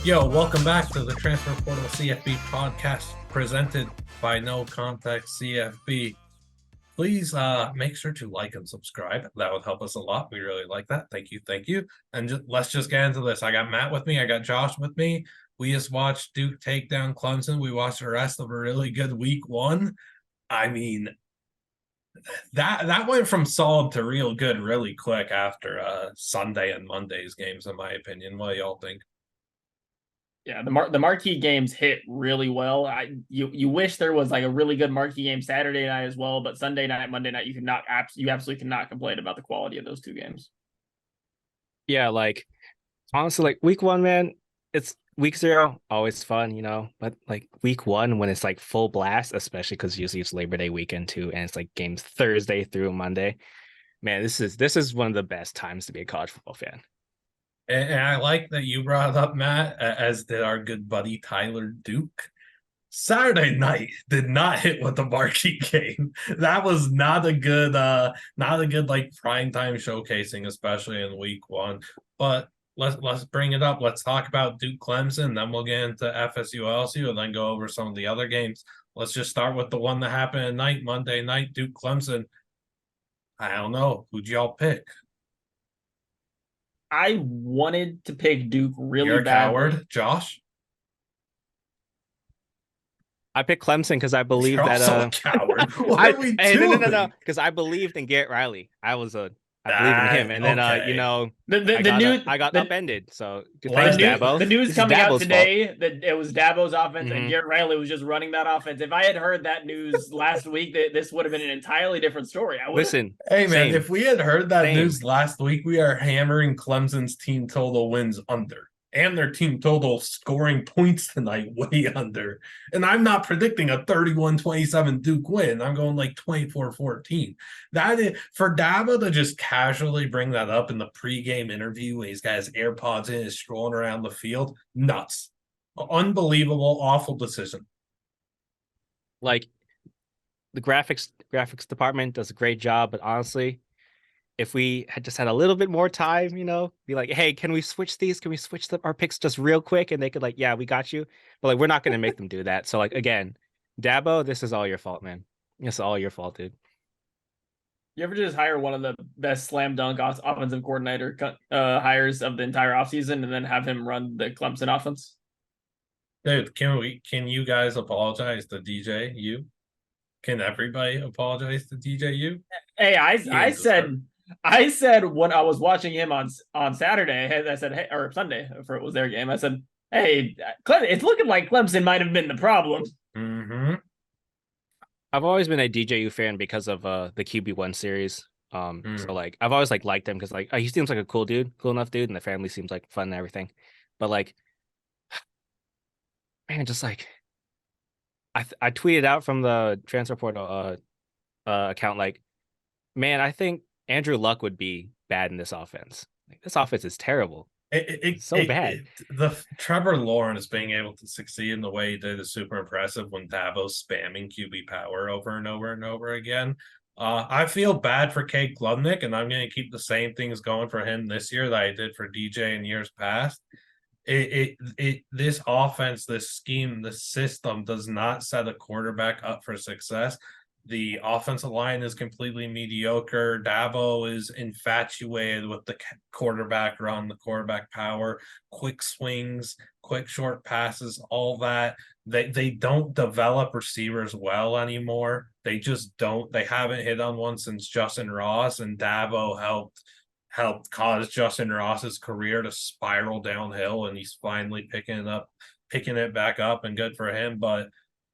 Yo, welcome back to the Transfer Portal CFB podcast presented by No Context CFB. Please make sure to like and subscribe. That would help us a lot. We really like that. Thank you. Thank you. And let's just get into this. I got Matt with me. I got Josh with me. We just watched Duke take down Clemson. We watched the rest of a really good week one. I mean, that went from solid to real good really quick after Sunday and Monday's games, in my opinion. What do y'all think? Yeah, the marquee games hit really well. You wish there was like a really good marquee game Saturday night as well, but Sunday night, Monday night, you absolutely cannot complain about the quality of those two games. Yeah, like honestly, like week one, man, it's week zero, always fun, but like week one when it's like full blast, especially because usually it's Labor Day weekend too, and it's like games Thursday through Monday. Man, this is one of the best times to be a college football fan. And I like that you brought it up, Matt, as did our good buddy Tyler Duke. Saturday night did not hit with the marquee game. That was not a good like prime time showcasing, especially in week one. But let's bring it up. Let's talk about Duke Clemson, then we'll get into FSU LSU and then go over some of the other games. Let's just start with the one that happened at night, Monday night, Duke Clemson. I don't know. Who'd y'all pick? I wanted to pick Duke really You're a badly. coward, Josh. I picked Clemson because I believe You're that also a coward. What are we doing? No, because I believed in Garrett Riley. I believed in him, and then okay. I got upended. So Well, thanks, Dabo. The news This is coming out Dabo's today that it was Dabo's offense and Mhm. Garrett Riley was just running that offense. If I had heard that news last week, this would have been an entirely different story. Listen, hey man, same. if we had heard that Same. news last week, we are hammering Clemson's team total wins under. And their team total scoring points tonight way under. And I'm not predicting a 31-27 Duke win. I'm going like 24-14. That is for Dabo to just casually bring that up in the pregame interview when he's got his AirPods in, is strolling around the field. Nuts. Unbelievable, awful decision. Like the graphics department does a great job, but honestly, if we had just had a little bit more time, be like, hey, can we switch these? Can we switch our picks just real quick? And they could like, yeah, we got you. But like, we're not going to make them do that. So like, again, Dabo, this is all your fault, man. It's all your fault, dude. You ever just hire one of the best slam dunk offensive coordinator hires of the entire offseason and then have him run the Clemson offense? Dude, can you guys apologize to DJ? Can everybody apologize to DJ? Hey, I said when I was watching him on Saturday, I said, hey, or Sunday for it was their game. I said, hey, it's looking like Clemson might have been the problem. Mm-hmm. I've always been a DJU fan because of the QB1 series. So like I've always liked him because like he seems like a cool enough dude, and the family seems like fun and everything. But like, man, just like I tweeted out from the transfer portal account like, man, I think Andrew Luck would be bad in this offense. Like, this offense is terrible. It's so bad. The Trevor Lawrence being able to succeed in the way he did is super impressive when Dabo's spamming QB power over and over and over again. I feel bad for Cade Klubnik, and I'm going to keep the same things going for him this year that I did for DJ in years past. This offense, this scheme, this system does not set a quarterback up for success. The offensive line is completely mediocre. Dabo is infatuated with the quarterback run, the quarterback power, quick swings, quick short passes, all that. They don't develop receivers well anymore. They just don't. They haven't hit on one since Justin Ross, and Dabo helped cause Justin Ross's career to spiral downhill, and he's finally picking it back up, and good for him. But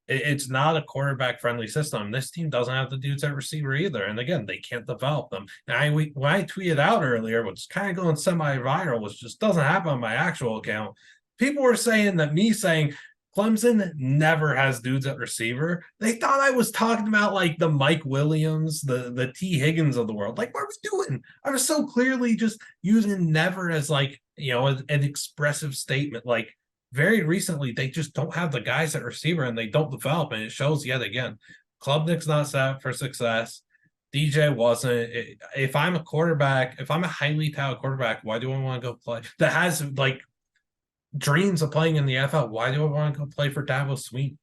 it's not a quarterback friendly system. This team doesn't have the dudes at receiver either. And again, they can't develop them. And when I tweeted out earlier, which is kind of going semi-viral, which just doesn't happen on my actual account, people were saying that me saying Clemson never has dudes at receiver. They thought I was talking about like the Mike Williams, the T. Higgins of the world. Like, what are we doing? I was so clearly just using never as like, an expressive statement. Like, very recently, they just don't have the guys at receiver and they don't develop, and it shows yet again. Klubnik's not set up for success. DJ wasn't. If I'm a quarterback, if I'm a highly talented quarterback, why do I want to go play? That has like dreams of playing in the NFL. Why do I want to go play for Dabo Sweeney?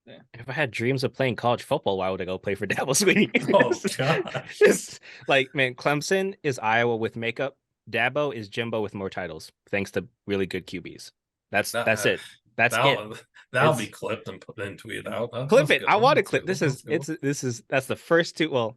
If I had dreams of playing college football, why would I go play for Dabo Sweeney? Oh god. Just like, man, Clemson is Iowa with makeup. Dabo is Jimbo with more titles, thanks to really good QBs. That's it. That's it. That'll It's- be clipped and put and tweeted out. Clip That's it. good. I want to That's clip. good. That's good. That's the first two. Well,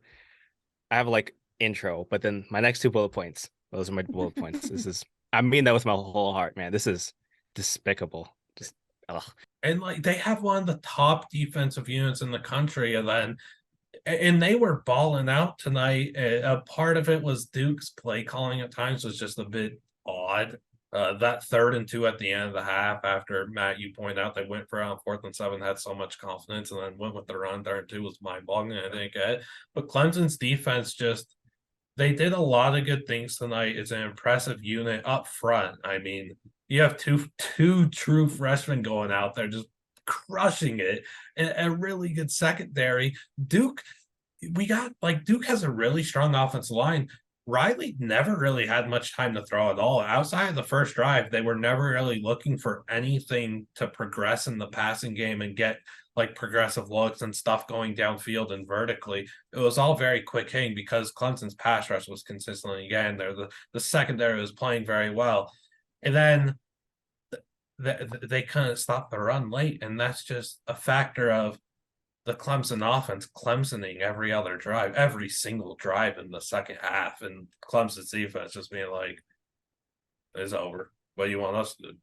I have like intro, but then my next two bullet points. Those are my bullet points. I mean that with my whole heart, man. This is despicable. Just ugh. And like they have one of the top defensive units in the country, and they were balling out tonight. A part of it was Duke's play calling at times was just a bit odd. That 3rd and 2 at the end of the half, after Matt, you point out they went for on 4th and 7, had so much confidence, and then went with the run. 3rd and 2 was mind boggling. I didn't get it. But Clemson's defense they did a lot of good things tonight. It's an impressive unit up front. I mean, you have two true freshmen going out there just crushing it, and a really good secondary. Duke has a really strong offensive line. Riley never really had much time to throw at all. Outside of the first drive, they were never really looking for anything to progress in the passing game and get like progressive looks and stuff going downfield and vertically. It was all very quick hitting because Clemson's pass rush was consistently again there. The secondary was playing very well. And then they kind of stopped the run late, and that's just a factor of the Clemson offense Clemsoning every other drive, every single drive in the second half, and Clemson's defense just being like, "It's over. What do you want us to do?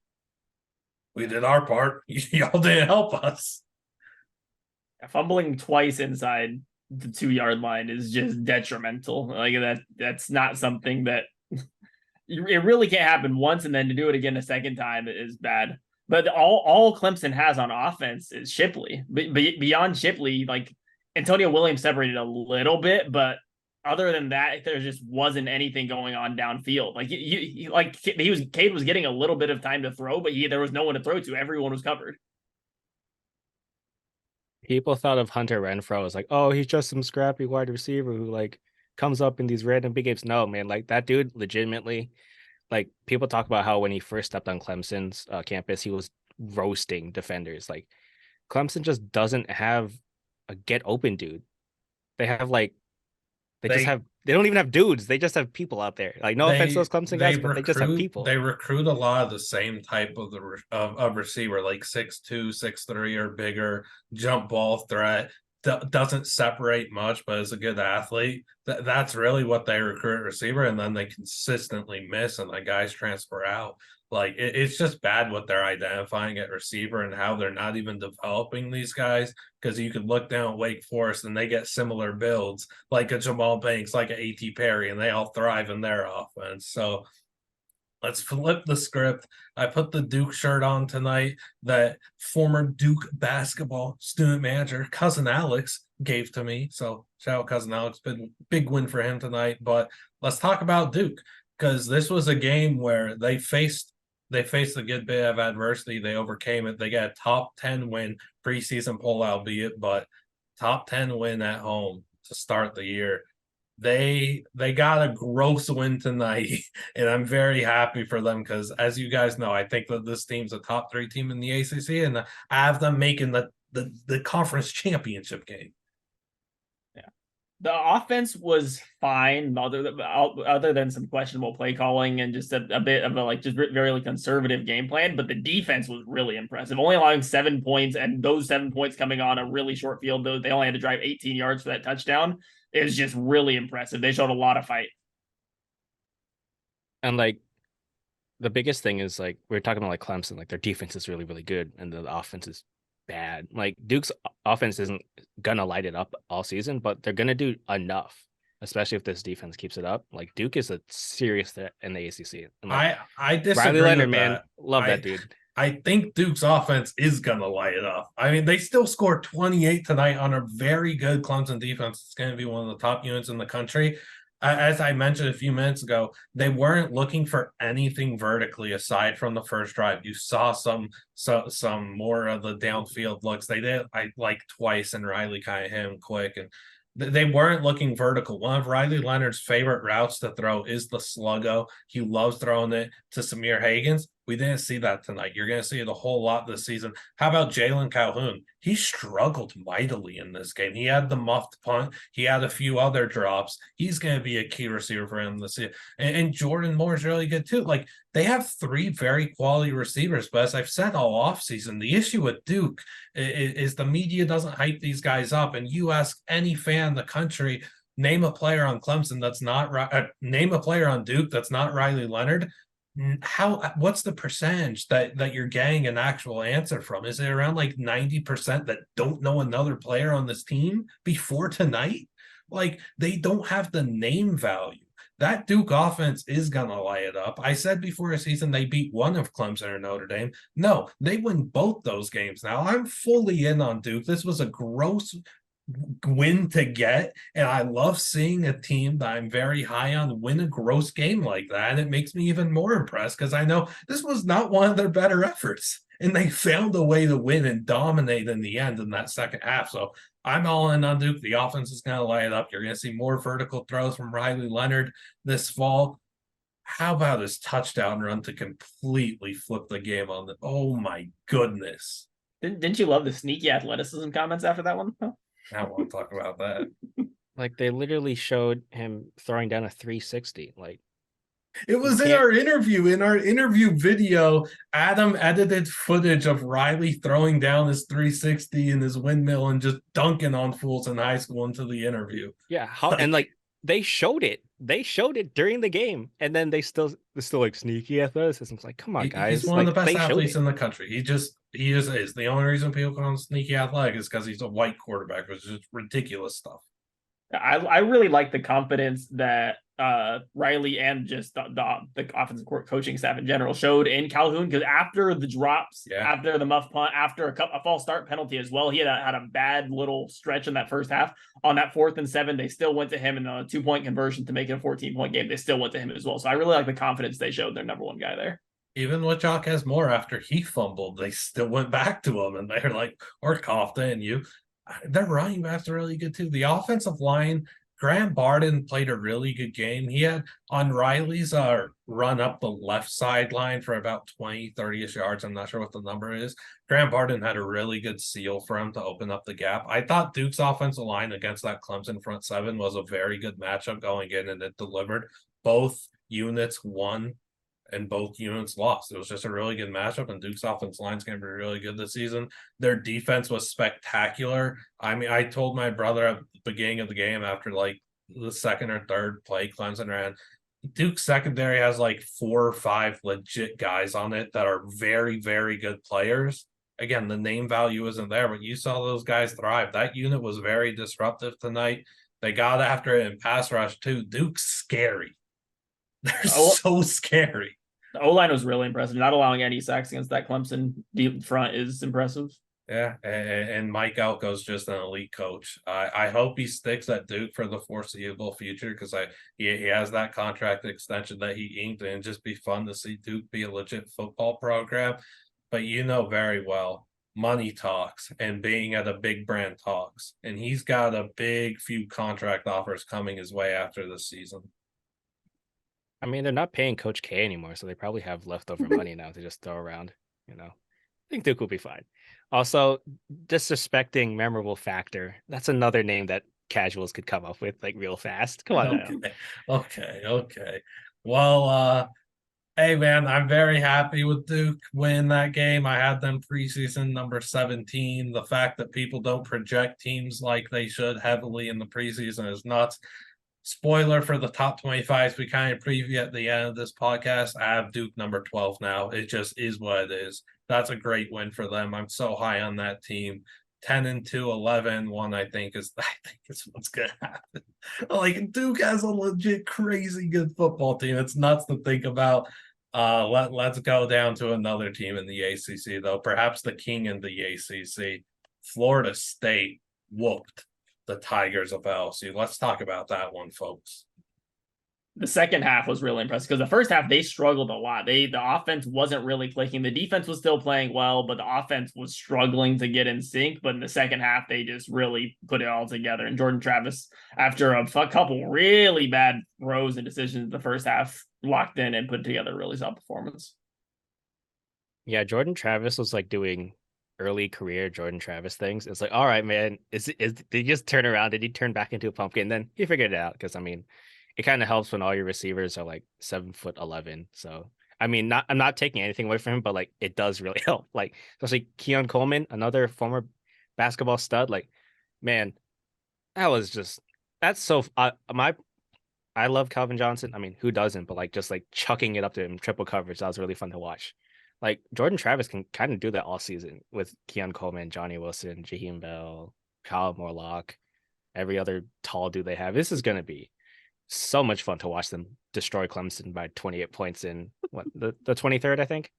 We did our part. Y'all didn't help us." Fumbling twice inside the 2-yard line is just detrimental. Like that's not something that it really can't happen once, and then to do it again a second time is bad. But all Clemson has on offense is Shipley. But beyond Shipley, like Antonio Williams separated a little bit, but other than that, there just wasn't anything going on downfield. Like Cade was getting a little bit of time to throw, but there was no one to throw to. Everyone was covered. People thought of Hunter Renfrow as like, oh, he's just some scrappy wide receiver who like comes up in these random big games. No, man, like that dude legitimately, like people talk about how when he first stepped on Clemson's campus, he was roasting defenders. Like Clemson just doesn't have a get open dude. They have like they don't even have dudes. They just have people out there. Like no offense to those Clemson guys, but they just have people. They recruit a lot of the same type of receiver, like 6'2", 6'3", or bigger, jump ball threat. Doesn't separate much, but is a good athlete. That's really what they recruit receiver, and then they consistently miss, and the guys transfer out. Like it's just bad what they're identifying at receiver and how they're not even developing these guys. Because you could look down at Wake Forest and they get similar builds, like a Jamal Banks, like a A.T. Perry, and they all thrive in their offense. So let's flip the script. I put the Duke shirt on tonight that former Duke basketball student manager, Cousin Alex, gave to me. So shout out Cousin Alex. Big win for him tonight. But let's talk about Duke, because this was a game where they faced a good bit of adversity. They overcame it. They got a top 10 win, preseason poll albeit, but top 10 win at home to start the year. They got a gross win tonight, and I'm very happy for them because, as you guys know, I think that this team's a top 3 team in the ACC, and I have them making the conference championship game. The offense was fine, other than some questionable play calling and just a bit of a just very conservative game plan. But the defense was really impressive, only allowing 7 points, and those 7 points coming on a really short field. Though they only had to drive 18 yards for that touchdown. It was just really impressive. They showed a lot of fight. And like the biggest thing is like we're talking about like Clemson, like their defense is really, really good, and the offense is bad. Like Duke's offense isn't gonna light it up all season, but they're gonna do enough, especially if this defense keeps it up. Like Duke is a serious threat in the ACC. And like, I disagree. Riley Leonard, with man, that. love that dude. I think Duke's offense is gonna light it up. I mean, they still scored 28 tonight on a very good Clemson defense. It's going to be one of the top units in the country. As I mentioned a few minutes ago, they weren't looking for anything vertically aside from the first drive. You saw some more of the downfield looks. They did like twice, and Riley kind of hit him quick, and they weren't looking vertical. One of Riley Leonard's favorite routes to throw is the sluggo. He loves throwing it to Samir Hagans, We didn't see that tonight. You're going to see it a whole lot this season. How about Jalen Calhoun? He struggled mightily in this game. He had the muffed punt. He had a few other drops. He's going to be a key receiver for him this year. And Jordan Moore is really good too. Like, they have 3 very quality receivers, but as I've said all offseason, the issue with Duke is the media doesn't hype these guys up. And you ask any fan in the country, name a player on Clemson that's not name a player on Duke that's not Riley Leonard. What's the percentage that you're getting an actual answer from? Is it around like 90% that don't know another player on this team before tonight? Like, they don't have the name value. That Duke offense is going to light it up. I said before the season they beat one of Clemson or Notre Dame. No, they win both those games now. I'm fully in on Duke. This was a gross win to get, and I love seeing a team that I'm very high on win a gross game like that, and it makes me even more impressed because I know this was not one of their better efforts, and they found a way to win and dominate in the end in that second half. So I'm all in on Duke. The offense is going to light it up. You're going to see more vertical throws from Riley Leonard this fall. How about his touchdown run to completely flip the game on the? Oh my goodness! Didn't you love the sneaky athleticism comments after that one? I don't want to talk about that. Like, they literally showed him throwing down a 360. Like, it was in our interview video. Adam edited footage of Riley throwing down his 360 and his windmill and just dunking on fools in high school into the interview. Yeah, and they showed it. They showed it during the game, and then they're still like sneaky athleticism. It's like, come on, guys! He's one like, of the best athletes in the country. He just is. The only reason people call him sneaky athletic is because he's a white quarterback, which is ridiculous stuff. I really like the confidence that Riley and just the offensive coaching staff in general showed in Calhoun, because after the drops, after the muff punt, after a false start penalty as well, he had a bad little stretch in that first half. On that 4th and 7, they still went to him in a 2-point conversion to make it a 14-point game. They still went to him as well. So I really like the confidence they showed their number one guy there. Even with Jock Moore, after he fumbled, they still went back to him, and they're like, or Kofta and you. Their running backs are really good too. The offensive line, Graham Barden played a really good game. He had on Riley's run up the left sideline for about 20, 30-ish yards. I'm not sure what the number is. Graham Barden had a really good seal for him to open up the gap. I thought Duke's offensive line against that Clemson front 7 was a very good matchup going in, and it delivered. Both units won and both units lost. It was just a really good matchup, and Duke's offense line's going to be really good this season. Their defense was spectacular. I mean, I told my brother at the beginning of the game, after like the second or third play Clemson ran, Duke's secondary has like 4 or 5 legit guys on it that are very, very good players. Again, the name value isn't there, but you saw those guys thrive. That unit was very disruptive tonight. They got after it in pass rush too. Duke's scary. They're so scary. The O-line was really impressive. Not allowing any sacks against that Clemson deep front is impressive. Yeah, and Mike Elko's just an elite coach. I hope he sticks at Duke for the foreseeable future, because he has that contract extension that he inked, and it'd just be fun to see Duke be a legit football program. But you know very well, money talks, and being at a big brand talks. And he's got a big few contract offers coming his way after this season. I mean, they're not paying Coach K anymore, so they probably have leftover money now to just throw around. I think Duke will be fine. Also, disrespecting memorable factor. That's another name that casuals could come up with like real fast. Come on. Okay. Well, hey man, I'm very happy with Duke winning that game. I had them preseason number 17. The fact that people don't project teams like they should heavily in the preseason is nuts. Spoiler for the top 25s we kind of preview at the end of this podcast. I have Duke number 12 now. It just is what it is. That's a great win for them. I'm so high on that team. 10-2, 11-1, I think is what's gonna happen. Like, Duke has a legit crazy good football team. It's nuts to think about. Let's go down to another team in the ACC though. Perhaps the king in the ACC. Florida State whooped the Tigers of LSU. Let's talk about that one, folks. The second half was really impressive, because the first half they struggled a lot. The offense wasn't really clicking. The defense was still playing well, but the offense was struggling to get in sync. But in the second half, they just really put it all together. And Jordan Travis, after a couple really bad throws and decisions in the first half, locked in and put together a really solid performance. Yeah, Jordan Travis was like doing early career Jordan Travis things. It's like, all right, man, did he just turn around? Did he turn back into a pumpkin? Then he figured it out. Because I mean, it kind of helps when all your receivers are like 7'11". So I mean, I'm not taking anything away from him, but like it does really help. Like especially Keon Coleman, another former basketball stud. Like, man, that was just that's so I love Calvin Johnson. I mean, who doesn't? But like just like chucking it up to him, triple coverage, that was really fun to watch. Like Jordan Travis can kind of do that all season with Keon Coleman, Johnny Wilson, Jaheim Bell, Kyle Morlock, every other tall dude they have. This is gonna be so much fun to watch them destroy Clemson by 28 points in what the 23rd, I think,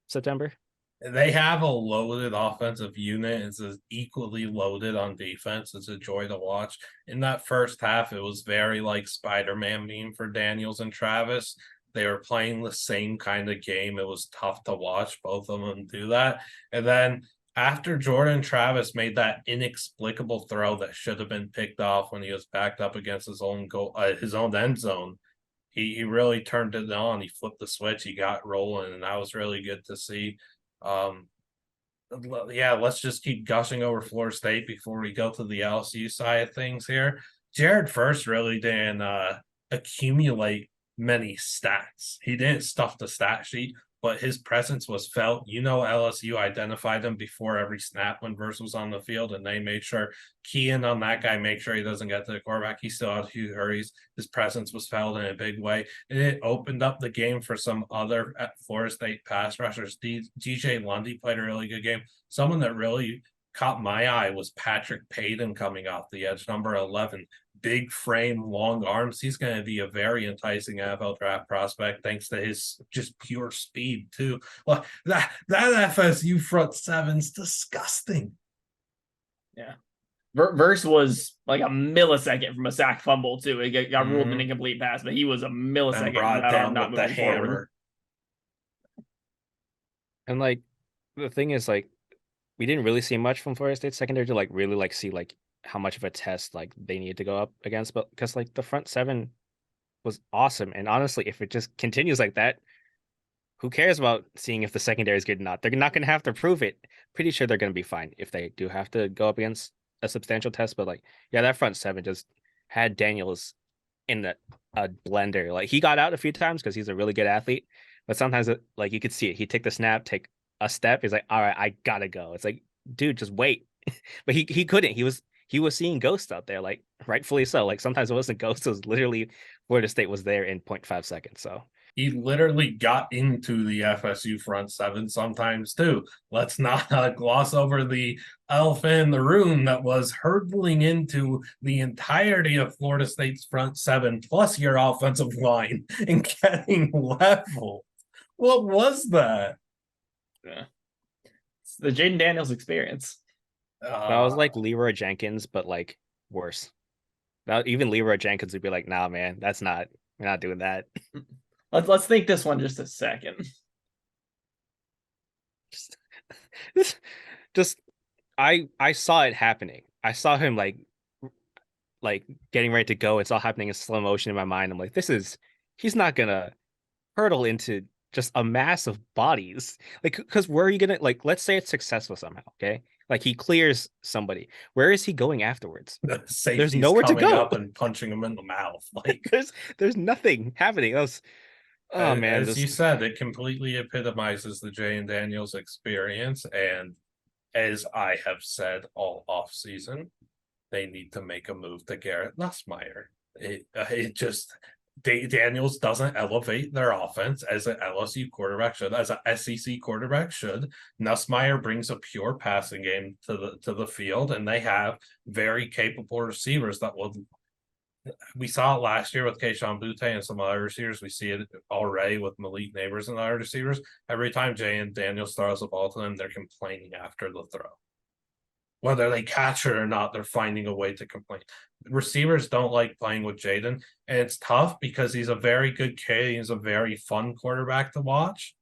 September. They have a loaded offensive unit. It's as equally loaded on defense. It's a joy to watch. In that first half, it was very like Spider-Man meme for Daniels and Travis. They were playing the same kind of game. It was tough to watch both of them do that. And then after Jordan Travis made that inexplicable throw that should have been picked off when he was backed up against his own goal, his own end zone, he really turned it on. He flipped the switch. He got rolling, and that was really good to see. Um, yeah, let's just keep gushing over Florida State before we go to the LSU side of things here. Jared first really didn't accumulate many stats. He didn't stuff the stat sheet, but his presence was felt. LSU identified him before every snap when Verse was on the field, and they made sure key in on that guy, make sure he doesn't get to the quarterback. He still had Hugh Hurries. His presence was felt in a big way, and it opened up the game for some other Florida State pass rushers. DJ Lundy played a really good game. Someone that really caught my eye was Patrick Payton coming off the edge, number 11. Big frame, long arms. He's going to be a very enticing NFL draft prospect thanks to his just pure speed too. Well, that FSU front seven's disgusting. Yeah. Verse was like a millisecond from a sack fumble too. It got ruled an incomplete pass, but he was a millisecond And brought from that down arm not with the moving forward. hammer. And like the thing is, like, we didn't really see much from Florida State secondary to like really like see like how much of a test like they needed to go up against, but because like the front seven was awesome, and honestly, if it just continues like that, who cares about seeing if the secondary is good or not? They're not going to have to prove it. Pretty sure they're going to be fine if they do have to go up against a substantial test. But like, yeah, that front seven just had Daniels in a blender. Like he got out a few times because he's a really good athlete, but sometimes like you could see it. He'd take the snap, take a step. He's like, all right, I gotta go. It's like, dude, just wait. But he couldn't. He was seeing ghosts out there, like rightfully so. Like sometimes it wasn't ghosts, it was literally Florida State was there in 0.5 seconds. So He literally got into the FSU front seven sometimes too. Let's not gloss over the elephant in the room that was hurtling into the entirety of Florida State's front seven plus your offensive line and getting level. What was that? Yeah. It's the Jaden Daniels experience. I was like Leroy Jenkins, but like worse. Now even Leroy Jenkins would be like, nah, man, we're not doing that. Let's think this one just a second. Just I saw it happening. I saw him like getting ready to go. It's all happening in slow motion in my mind. I'm like, he's not gonna hurdle into just a mass of bodies. Like, because where are you gonna, like, let's say it's successful somehow, okay? Like he clears somebody. Where is he going afterwards? There's nowhere to go. up and punching him in the mouth. Like there's nothing happening. Oh man, as you said, it completely epitomizes the Jay and Daniels experience. And as I have said all off season, they need to make a move to Garrett Nussmeier. It just Daniels doesn't elevate their offense as an LSU quarterback should, as an SEC quarterback should. Nussmeier brings a pure passing game to the field, and they have very capable receivers that would. We saw it last year with Keishon Butte and some other receivers. We see it already with Malik Neighbors and other receivers. Every time Jay and Daniels throws the ball to them, they're complaining after the throw. Whether they catch it or not, they're finding a way to complain. Receivers don't like playing with Jaden, and it's tough because he's a very good kid. He's a very fun quarterback to watch,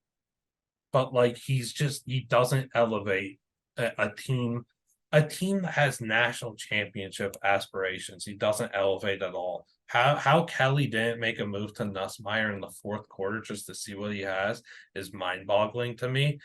but like he doesn't elevate a team that has national championship aspirations. He doesn't elevate at all. How Kelly didn't make a move to Nussmeier in the fourth quarter just to see what he has is mind-boggling to me.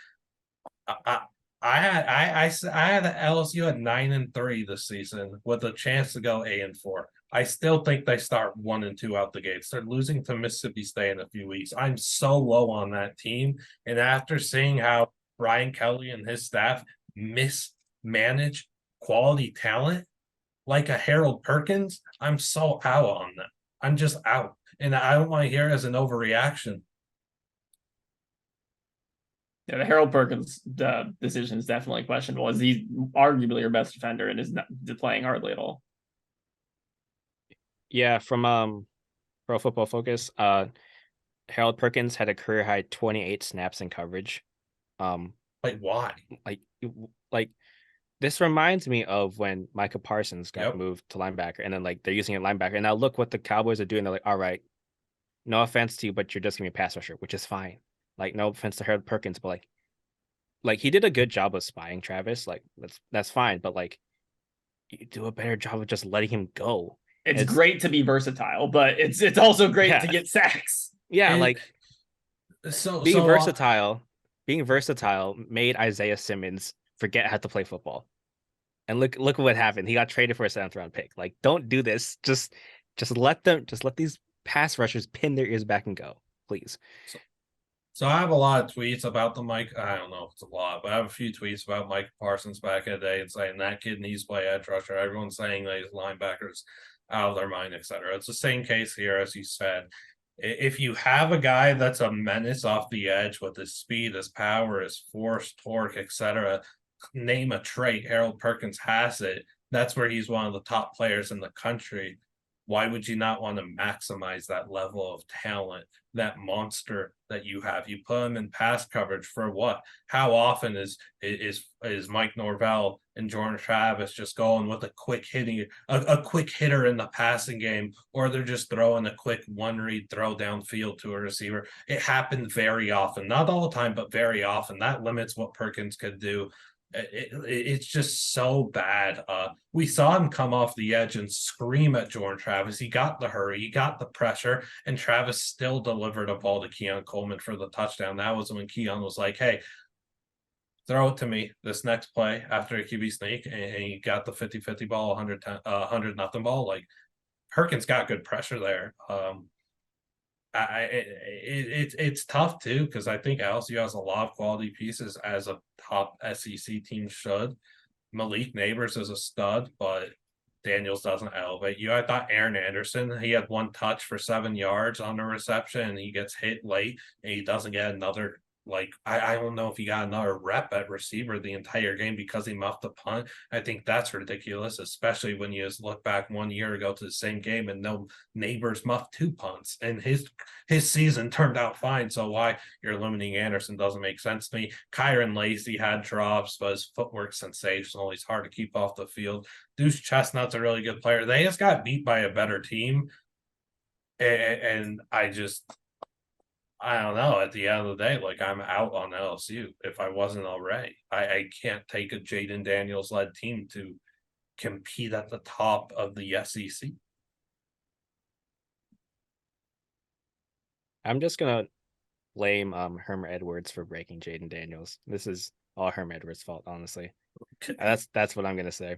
I, I had LSU at 9-3 this season with a chance to go 8-4. I still think they start 1-2 out the gates. They're losing to Mississippi State in a few weeks. I'm so low on that team, and after seeing how Brian Kelly and his staff mismanage quality talent like a Harold Perkins, I'm so out on them. I'm just out, and I don't want to hear it as an overreaction. Yeah, the Harold Perkins decision is definitely questionable, as he's arguably your best defender and is not playing hardly at all. Yeah, from Pro Football Focus, Harold Perkins had a career high 28 snaps in coverage. Like, why? Like this reminds me of when Micah Parsons got Yep. moved to linebacker, and then like they're using it linebacker. And now look what the Cowboys are doing. They're like, all right, no offense to you, but you're just gonna be a pass rusher, which is fine. Like, no offense to Harold Perkins, but like he did a good job of spying Travis. Like that's fine, but like you do a better job of just letting him go. It's great to be versatile, but it's also great Yeah. to get sacks. Yeah, And like so being so versatile made Isaiah Simmons forget how to play football. And look what happened. He got traded for a 7th round pick. Like, don't do this. Just let these pass rushers pin their ears back and go, please. So I have a lot of tweets about the Mike. I don't know if it's a lot, but I have a few tweets about Mike Parsons back in the day and saying that kid needs to play edge rusher. Everyone's saying that his linebackers out of their mind, etc. It's the same case here, as you said. If you have a guy that's a menace off the edge with his speed, his power, his force, torque, etc., name a trait. Harold Perkins has it. That's where he's one of the top players in the country. Why would you not want to maximize that level of talent, that monster that you have? You put him in pass coverage for what? How often is Mike Norvell and Jordan Travis just going with a quick hitter in the passing game, or they're just throwing a quick one read throw downfield to a receiver? It happened very often, not all the time, but very often. That limits what Perkins could do. It's just so bad. We saw him come off the edge and scream at Jordan Travis. He got the hurry, he got the pressure, and Travis still delivered a ball to Keon Coleman for the touchdown. That was when Keon was like, hey, throw it to me this next play after a QB sneak, and he got the 50-50 ball, 100-0 ball. Like, Perkins got good pressure there. It's tough too, because I think LSU has a lot of quality pieces, as a top SEC team should. Malik Neighbors is a stud, but Daniels doesn't elevate you. I thought Aaron Anderson, he had 1 touch for 7 yards on a reception, and he gets hit late, and he doesn't get another. Like, I don't know if he got another rep at receiver the entire game because he muffed a punt. I think that's ridiculous, especially when you just look back 1 year ago to the same game and no Neighbors muffed 2 punts, and his season turned out fine. So why you're limiting Anderson doesn't make sense to me. Kyron Lacey had drops, but his footwork's sensational. He's hard to keep off the field. Deuce Chestnut's a really good player. They just got beat by a better team, and I don't know. At the end of the day, like, I'm out on LSU if I wasn't already. I can't take a Jaden Daniels led team to compete at the top of the SEC. I'm just gonna blame Herm Edwards for breaking Jaden Daniels. This is all Herm Edwards' fault, honestly. That's what I'm gonna say.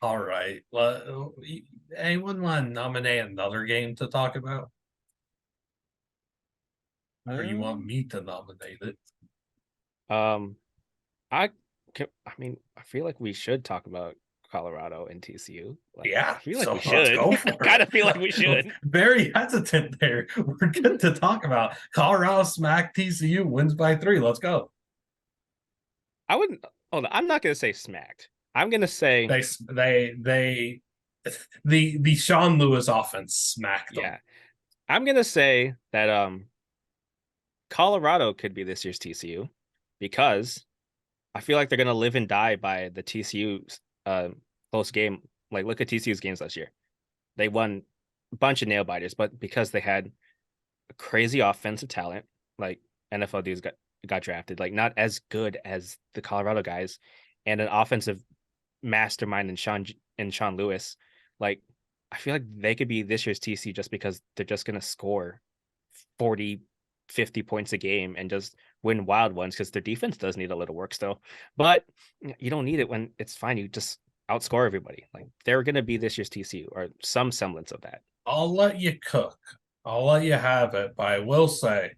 All right. Well, anyone want to nominate another game to talk about? Or you want me to nominate it? I mean, I feel like we should talk about Colorado and TCU. Like, Yeah, I feel like so we should. let's go for it. Kind of feel like we should. Very hesitant there. We're good to talk about. Colorado smacked TCU, wins by 3. Let's go. I wouldn't. Hold on. I'm not gonna say smacked. I'm gonna say they the Sean Lewis offense smacked them. Yeah. I'm gonna say that Colorado could be this year's TCU, because I feel like they're gonna live and die by the TCU close game. Like, look at TCU's games last year. They won a bunch of nail biters, but because they had a crazy offensive talent, like NFL dudes got drafted, like not as good as the Colorado guys, and an offensive mastermind in Sean Lewis. Like, I feel like they could be this year's TCU just because they're just gonna score 40, 50 points a game and just win wild ones because their defense does need a little work still. But you don't need it when it's fine. You just outscore everybody. Like they're going to be this year's TCU or some semblance of that. I'll let you cook. I'll let you have it. But I will say,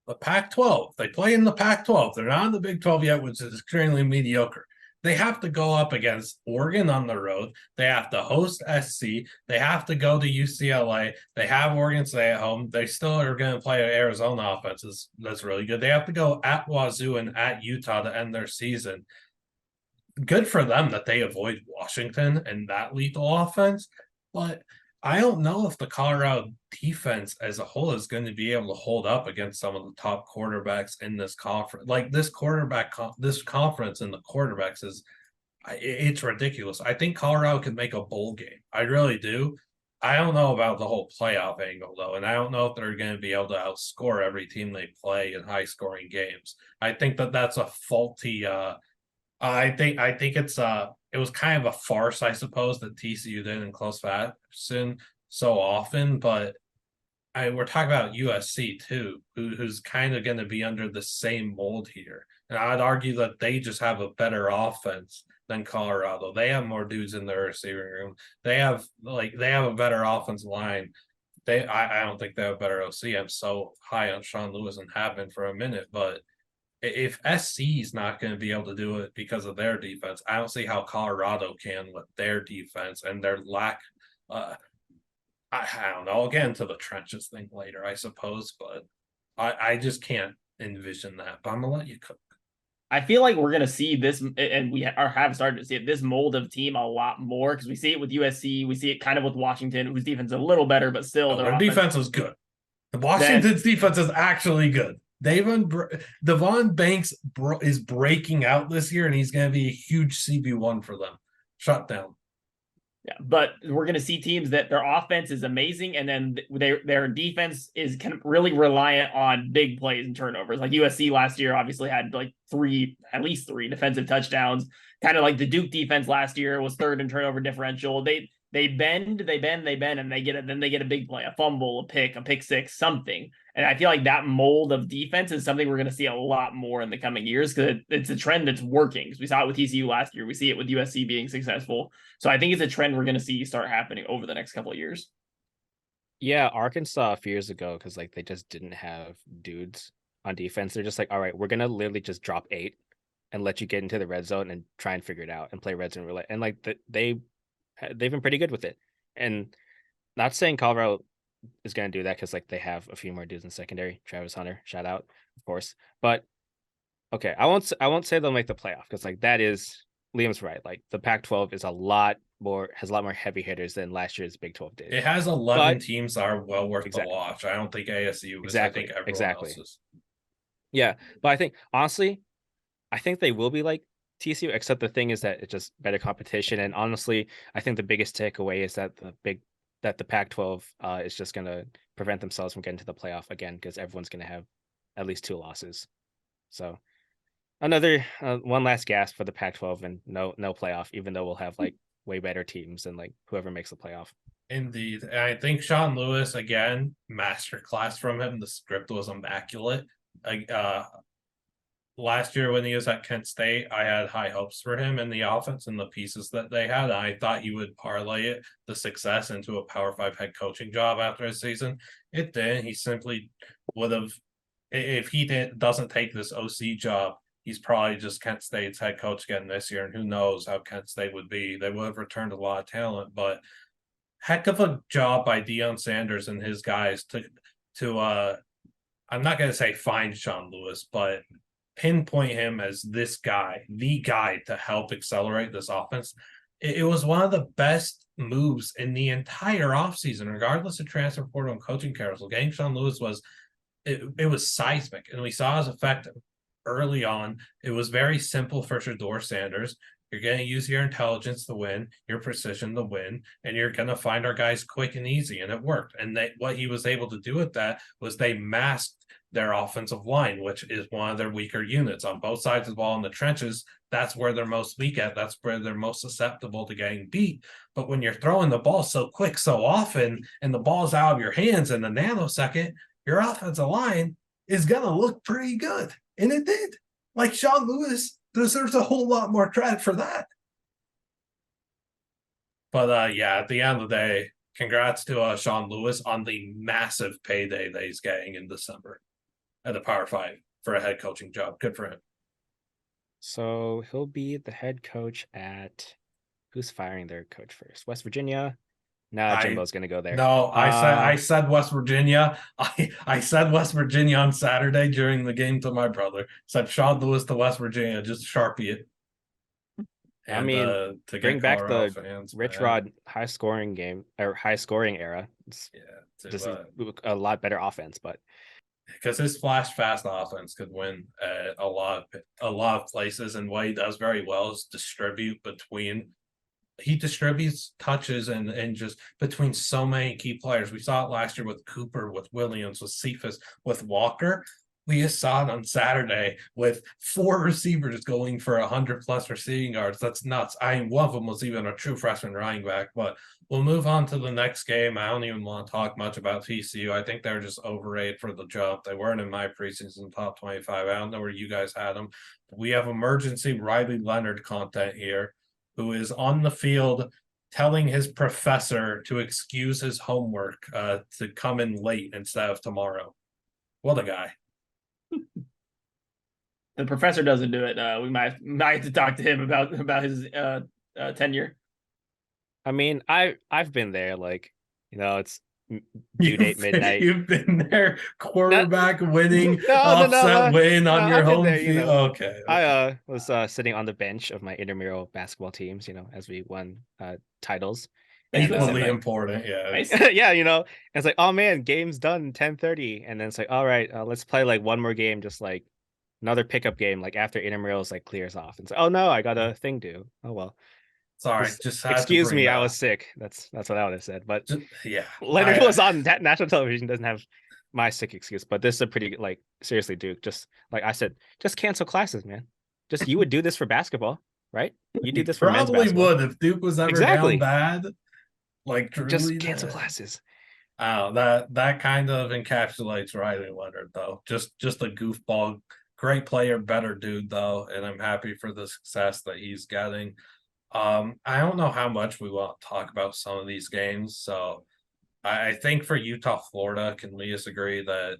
the Pac-12, they play in the Pac-12. They're not in the Big 12 yet, which is extremely mediocre. They have to go up against Oregon on the road. They have to host SC. They have to go to UCLA. They have Oregon State at home. They still are going to play Arizona offenses. That's really good. They have to go at Wazoo and at Utah to end their season. Good for them that they avoid Washington and that lethal offense. But I don't know if the Colorado defense as a whole is going to be able to hold up against some of the top quarterbacks in this conference. Like this this conference and the quarterbacks it's ridiculous. I think Colorado can make a bowl game. I really do. I don't know about the whole playoff angle though, and I don't know if they're going to be able to outscore every team they play in high scoring games. I think that's a faulty. I think it was kind of a farce, I suppose, that TCU did in close fashion so often, but we're talking about USC too, who's kind of going to be under the same mold here. And I'd argue that they just have a better offense than Colorado. They have more dudes in their receiving room. They have a better offensive line. I don't think they have a better OC. I'm so high on Sean Lewis and have been for a minute, but if SC is not going to be able to do it because of their defense, I don't see how Colorado can with their defense and their lack. I don't know. I'll get into the trenches thing later, I suppose, but I just can't envision that. But I'm gonna let you cook. I feel like we're going to see this, and we have started to see it, this mold of team a lot more because we see it with USC. We see it kind of with Washington, whose defense is a little better, but still their defense was good. Washington's defense is actually good. Devon Banks is breaking out this year, and he's going to be a huge CB1 for them. Shut down. Yeah, but we're going to see teams that their offense is amazing, and then their defense is kind of really reliant on big plays and turnovers. Like USC last year obviously had at least three defensive touchdowns. Kind of like the Duke defense last year was third in turnover differential. They bend, and they get a big play, a fumble, a pick six, something. And I feel like that mold of defense is something we're going to see a lot more in the coming years because it's a trend that's working. Because we saw it with TCU last year. We see it with USC being successful. So I think it's a trend we're going to see start happening over the next couple of years. Yeah, Arkansas a few years ago, because they just didn't have dudes on defense. They're just like, all right, we're going to literally just drop 8 and let you get into the red zone and try and figure it out and play red zone roulette. And they've been pretty good with it. And not saying Colorado is going to do that because they have a few more dudes in secondary. Travis Hunter, shout out, of course. But okay, I won't say they'll make the playoff because that is Liam's right. The Pac-12 is has a lot more heavy hitters than last year's Big 12 did. It has 11 teams that are well worth the watch. I don't think ASU is. I think everyone else is. Yeah, but I think honestly, they will be like TCU, except the thing is that it's just better competition. And honestly, I think the biggest takeaway is that the Pac-12 is just going to prevent themselves from getting to the playoff again because everyone's going to have at least 2 losses. So another one last gasp for the Pac-12 and no playoff, even though we'll have way better teams and whoever makes the playoff. Indeed. And I think Sean Lewis, again, masterclass from him. The script was immaculate. Last year when he was at Kent State, I had high hopes for him and the offense and the pieces that they had. I thought he would parlay the success into a Power 5 head coaching job after his season. It didn't. He simply would have, if he doesn't take this OC job, he's probably just Kent State's head coach again this year. And who knows how Kent State would be. They would have returned a lot of talent, but heck of a job by Deion Sanders and his guys to I'm not going to say find Sean Lewis, but pinpoint him as the guy to help accelerate this offense. It was one of the best moves in the entire offseason, regardless of transfer portal and coaching carousel. Getting Sean Lewis was seismic, and we saw his effect early on. It was very simple for Shedeur Sanders. You're going to use your intelligence to win, your precision to win, and you're going to find our guys quick and easy, and it worked. And what he was able to do with that was they masked their offensive line, which is one of their weaker units on both sides of the ball in the trenches. That's where they're most weak at. That's where they're most susceptible to getting beat. But when you're throwing the ball so quick, so often, and the ball's out of your hands in a nanosecond, your offensive line is going to look pretty good. And it did. Like, Sean Lewis deserves a whole lot more credit for that. But yeah, at the end of the day, congrats to Sean Lewis on the massive payday that he's getting in December at the Power 5 for a head coaching job. Good for him. So he'll be the head coach at who's firing their coach first? West Virginia. Nah, Jimbo's gonna go there. No, I said West Virginia. I said West Virginia on Saturday during the game to my brother. Said Sean Lewis to West Virginia, just Sharpie it. And, I mean, to bring back the fans, Rich Rod high scoring game or high scoring era. It's just a lot better offense, but because his flash fast offense could win a lot of places, and what he does very well is he distributes touches and just between so many key players. We saw it last year with Cooper, with Williams, with Cephas, with Walker. We just saw it on Saturday with 4 receivers going for 100+ receiving yards. That's nuts. One of them was even a true freshman running back. But we'll move on to the next game. I don't even want to talk much about TCU. I think they're just overrated for the jump. They weren't in my preseason top 25. I don't know where you guys had them. We have emergency Riley Leonard content here, who is on the field telling his professor to excuse his homework to come in late instead of tomorrow. What a guy. The professor doesn't do it. We might have to talk to him about his tenure. I mean, I've been there. Like, it's due date midnight. You've been there, quarterback winning, upset win on your home field. Okay. I was sitting on the bench of my intramural basketball teams. As we won titles. Equally important, yeah. Nice. Yeah, it's like, oh man, game's done 10:30, and then it's like, all right, let's play like one more game, just like another pickup game, like after intramurals like clears off. And so, oh no, I got a thing due. Oh well. Sorry, just excuse me, I was sick. That's what I would have said. But yeah, Leonard was on national television. Doesn't have my sick excuse, but this is a pretty seriously, Duke. Just like I said, just cancel classes, man. Just you would do this for basketball, right? You do this for men's basketball. Probably would if Duke was ever down bad. Like truly, just cancel classes. Oh, that kind of encapsulates Riley Leonard, though. Just a goofball, great player, better dude, though, and I'm happy for the success that he's getting. I don't know how much we want to talk about some of these games, so I think for Utah, Florida, can we just agree that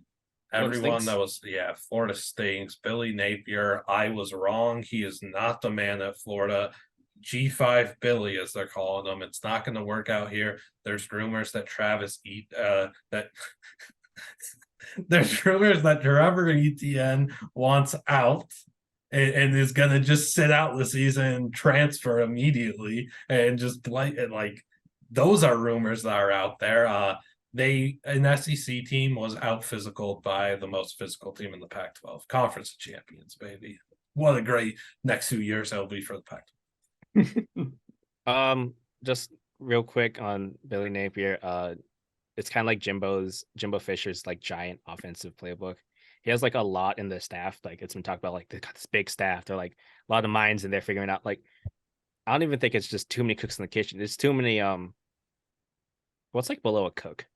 everyone that was Florida stinks. Billy Napier, I was wrong. He is not the man at Florida. G5 Billy, as they're calling him. It's not going to work out here. There's rumors that there's rumors that Trevor Etienne wants out and is going to just sit out the season and transfer immediately and just play it. Like, those are rumors that are out there. An SEC team was out physical by the most physical team in the Pac-12, Conference of Champions, baby. What a great next 2 years that'll be for the Pac-12. Just real quick on Billy Napier. It's kind of like Jimbo Fisher's like giant offensive playbook. He has like a lot in the staff. Like, it's been talked about, like, they got this big staff. They're like a lot of minds and they're figuring out, like, I don't even think it's just too many cooks in the kitchen. There's too many what's like below a cook?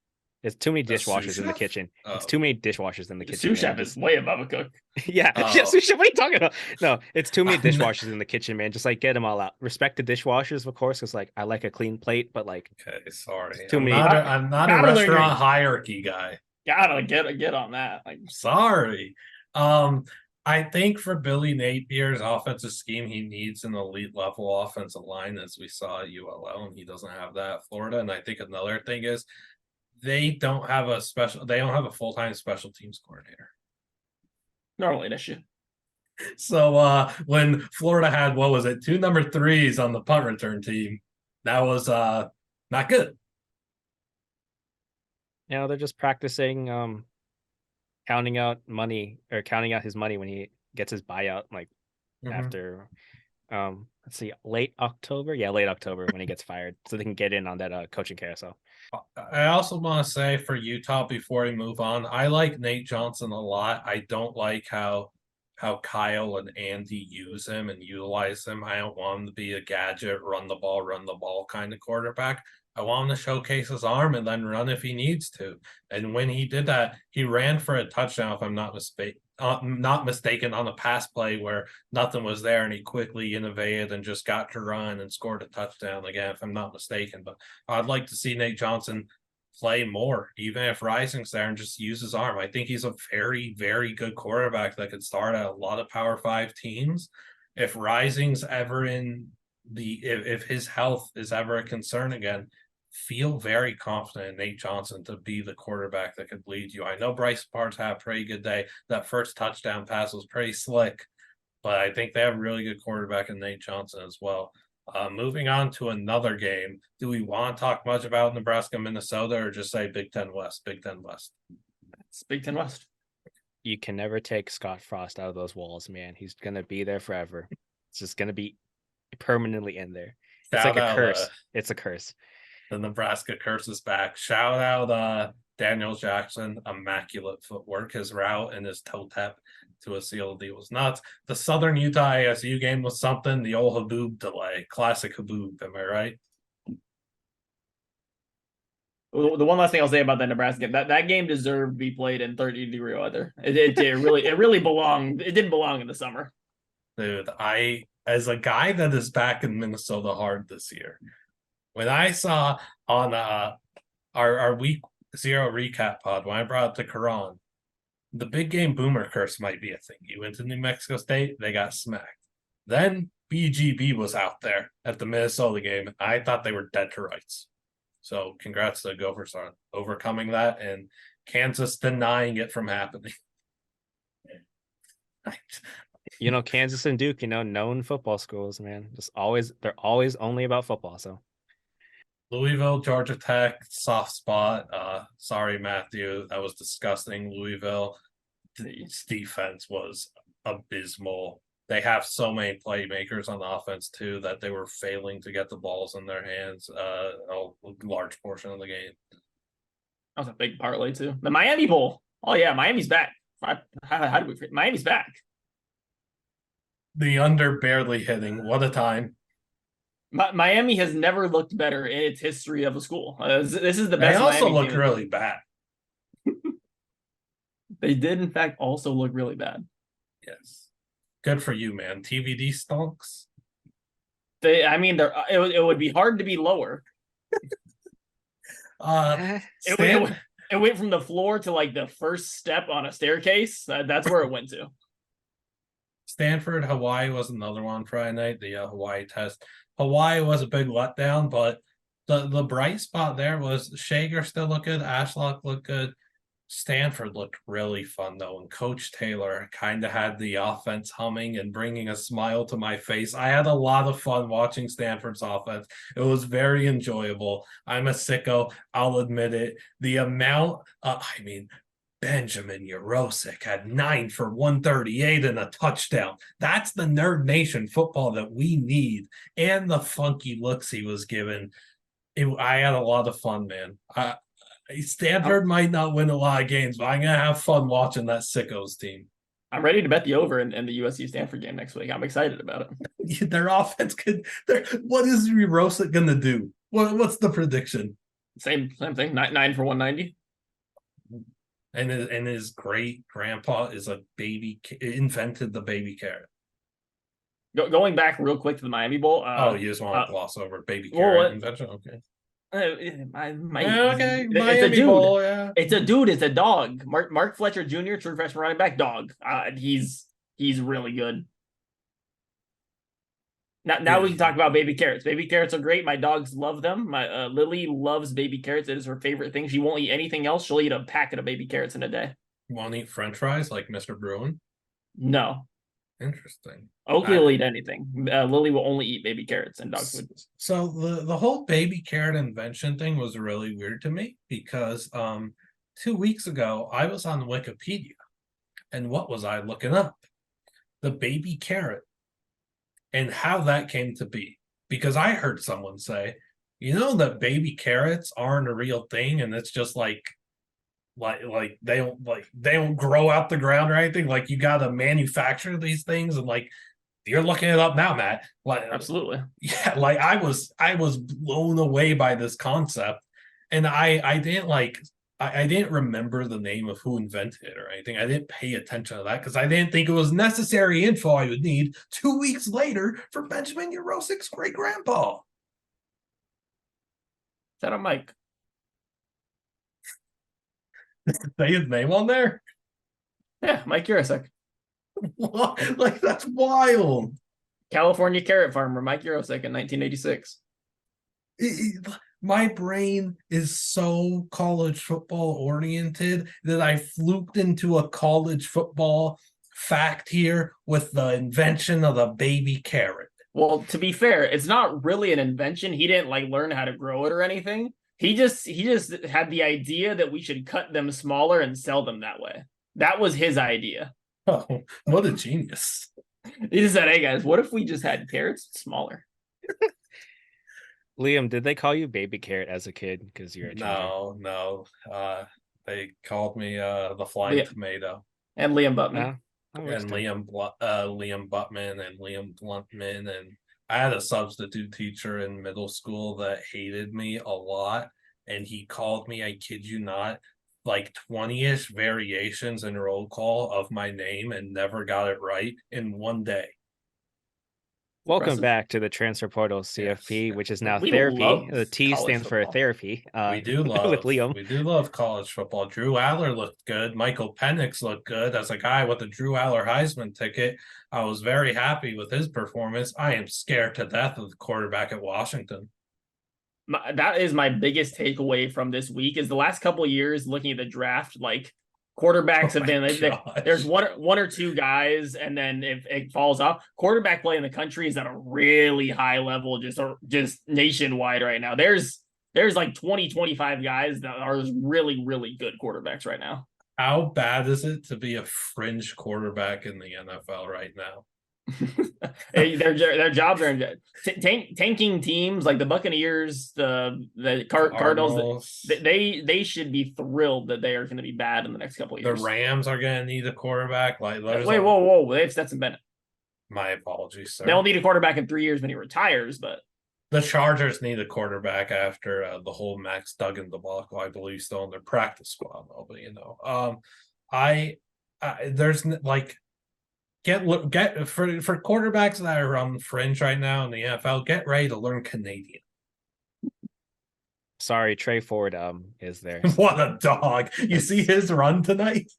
There's too many dishwashers in the kitchen. It's too many dishwashers in the kitchen. Sous chef is way above a cook. Yeah, sous chef. What are you talking about? No, it's too many dishwashers in the kitchen, man. Just like get them all out. Respect the dishwashers, of course, because like I like a clean plate, but like, okay, sorry, too many. I'm not a restaurant hierarchy guy. Gotta get on that. Like, sorry. I think for Billy Napier's offensive scheme, he needs an elite level offensive line, as we saw at ULL, and he doesn't have that at Florida. And I think another thing is they don't have a full-time special teams coordinator. Normally an issue. So when Florida had, 2 number 3s on the punt return team, that was not good. They're just practicing counting out his money when he gets his buyout, like after let's see, late October when he gets fired, so they can get in on that coaching carousel. I also want to say for Utah, before we move on, I like Nate Johnson a lot. I don't like how Kyle and Andy use him and utilize him. I don't want him to be a gadget, run the ball kind of quarterback. I want him to showcase his arm and then run if he needs to. And when he did that, he ran for a touchdown, if I'm not not mistaken, on a pass play where nothing was there and he quickly innovated and just got to run and scored a touchdown again, if I'm not mistaken. But I'd like to see Nate Johnson play more, even if Rising's there, and just use his arm. I think he's a very, very good quarterback that could start at a lot of Power 5 teams. If Rising's ever if his health is ever a concern again, feel very confident in Nate Johnson to be the quarterback that could lead you. I know Bryce Barnes had a pretty good day. That first touchdown pass was pretty slick, but I think they have a really good quarterback in Nate Johnson as well. Moving on to another game, do we want to talk much about Nebraska, Minnesota, or just say Big Ten West? Big Ten West. It's Big Ten West. You can never take Scott Frost out of those walls, man. He's gonna be there forever. It's just gonna be permanently in there. It's Shout like a out, curse. It's a curse. The Nebraska curse is back. Shout out Daniel Jackson, immaculate footwork. His route and his toe tap to a CLD was nuts. The Southern Utah ASU game was something. The old Haboob delay, classic Haboob. Am I right? The one last thing I'll say about that Nebraska game, that game deserved to be played in 30-degree weather. It really belonged. It didn't belong in the summer. Dude, as a guy that is back in Minnesota hard this year, when I saw on our week 0 recap pod, when I brought up to Karan, the big game boomer curse might be a thing. You went to New Mexico State, they got smacked. Then BGB was out there at the Minnesota game. I thought they were dead to rights. So congrats to the Gophers on overcoming that and Kansas denying it from happening. Kansas and Duke, known football schools, man. They're always only about football. So Louisville, Georgia Tech, soft spot. Sorry, Matthew. That was disgusting. Louisville, its defense was abysmal. They have so many playmakers on the offense, too, that they were failing to get the balls in their hands a large portion of the game. That was a big parlay, too. The Miami Bowl. Oh, yeah, Miami's back. How did we – Miami's back. The under barely hitting. What a time. Miami has never looked better in its history of a school. This is the best. They also Miami look really bad. They did, in fact, also look really bad. Yes. Good for you, man. TVD stonks. It would be hard to be lower. It went from the floor to like the first step on a staircase. That's where it went to. Stanford, Hawaii was another one Friday night, the Hawaii test. Hawaii was a big letdown, but the bright spot there was Shager still looked good, Ashlock looked good. Stanford looked really fun, though, and Coach Taylor kind of had the offense humming and bringing a smile to my face. I had a lot of fun watching Stanford's offense. It was very enjoyable. I'm a sicko. I'll admit it. The amount, Benjamin Yurosek had 9 for 138 and a touchdown. That's the Nerd Nation football that we need, and the funky looks he was given. I had a lot of fun, man. Stanford might not win a lot of games, but I'm going to have fun watching that sickos team. I'm ready to bet the over in the USC Stanford game next week. I'm excited about it. Their offense what is Rosett going to do? What's the prediction? Same thing. 9 for 190. And his great grandpa is invented the baby carrot. Going back real quick to the Miami Bowl. You just want to gloss over baby carrot invention? Okay. It's a dude. Bowl, yeah. It's a dude. It's a dog. Mark Fletcher Jr., true freshman running back, dog. He's really good. Now we can talk about baby carrots. Baby carrots are great. My dogs love them. My Lily loves baby carrots. It is her favorite thing. She won't eat anything else. She'll eat a packet of baby carrots in a day. You want to eat French fries like Mr. Bruin? No. Interesting. Oakley will eat anything. Lily will only eat baby carrots and dog food. So the whole baby carrot invention thing was really weird to me because 2 weeks ago I was on Wikipedia, and what was I looking up? The baby carrot and how that came to be. Because I heard someone say, that baby carrots aren't a real thing, and it's just like they don't grow out the ground or anything. Like, you got to manufacture these things, and like you're looking it up now, Matt. Like, absolutely, yeah. Like I was blown away by this concept, and I didn't I didn't remember the name of who invented it or anything. I didn't pay attention to that because I didn't think it was necessary info I would need 2 weeks later for Benjamin Urosik's great grandpa. Shout out Mike. Say his name on there? Yeah, Mike Yurosek. What? Like, that's wild. California carrot farmer Mike Yurosek in 1986. My brain is so college football oriented that I fluked into a college football fact here with the invention of the baby carrot. Well, to be fair, it's not really an invention. He didn't like learn how to grow it or anything. He just had the idea that we should cut them smaller and sell them that way. That was his idea. Oh, what a genius. He just said, hey guys, what if we just had carrots smaller? Liam, did they call you baby carrot as a kid because you're a ginger? No. They called me the flying tomato. And Liam Buttman. And Liam Buttman and Liam Bluntman. And I had a substitute teacher in middle school that hated me a lot. And he called me, I kid you not, like 20-ish variations in roll call of my name and never got it right in one day. Welcome back to the Transfer Portal CFP, Yes. which is now We therapy. love The T stands for football. therapy. We do love with Liam. We do love college football. Drew Aller looked good. Michael Penix looked good. As a guy with a Drew Aller Heisman ticket, I was very happy with his performance. I am scared to death of the quarterback at Washington. That is my biggest takeaway from this week is the last couple of years looking at the draft, like quarterbacks have been there's one or two guys, and then if it falls off, quarterback play in the country is at a really high level, just nationwide right now. There's like 20-25 guys that are really, really good quarterbacks right now. How bad is it to be a fringe quarterback in the NFL right now? Their jobs are tanking teams like the Buccaneers, the Cardinals. They should be thrilled that they are going to be bad in the next couple of years. The Rams are going to need a quarterback. Whoa! They have Stetson Bennett. My apologies, sir. They'll need a quarterback in 3 years when he retires, but the Chargers need a quarterback after the whole Max Duggan debacle. I believe still in their practice squad, though. But there's like. Get for quarterbacks that are on the fringe right now in the NFL, get ready to learn Canadian. Sorry, Trey Ford is there. What a dog. You see his run tonight?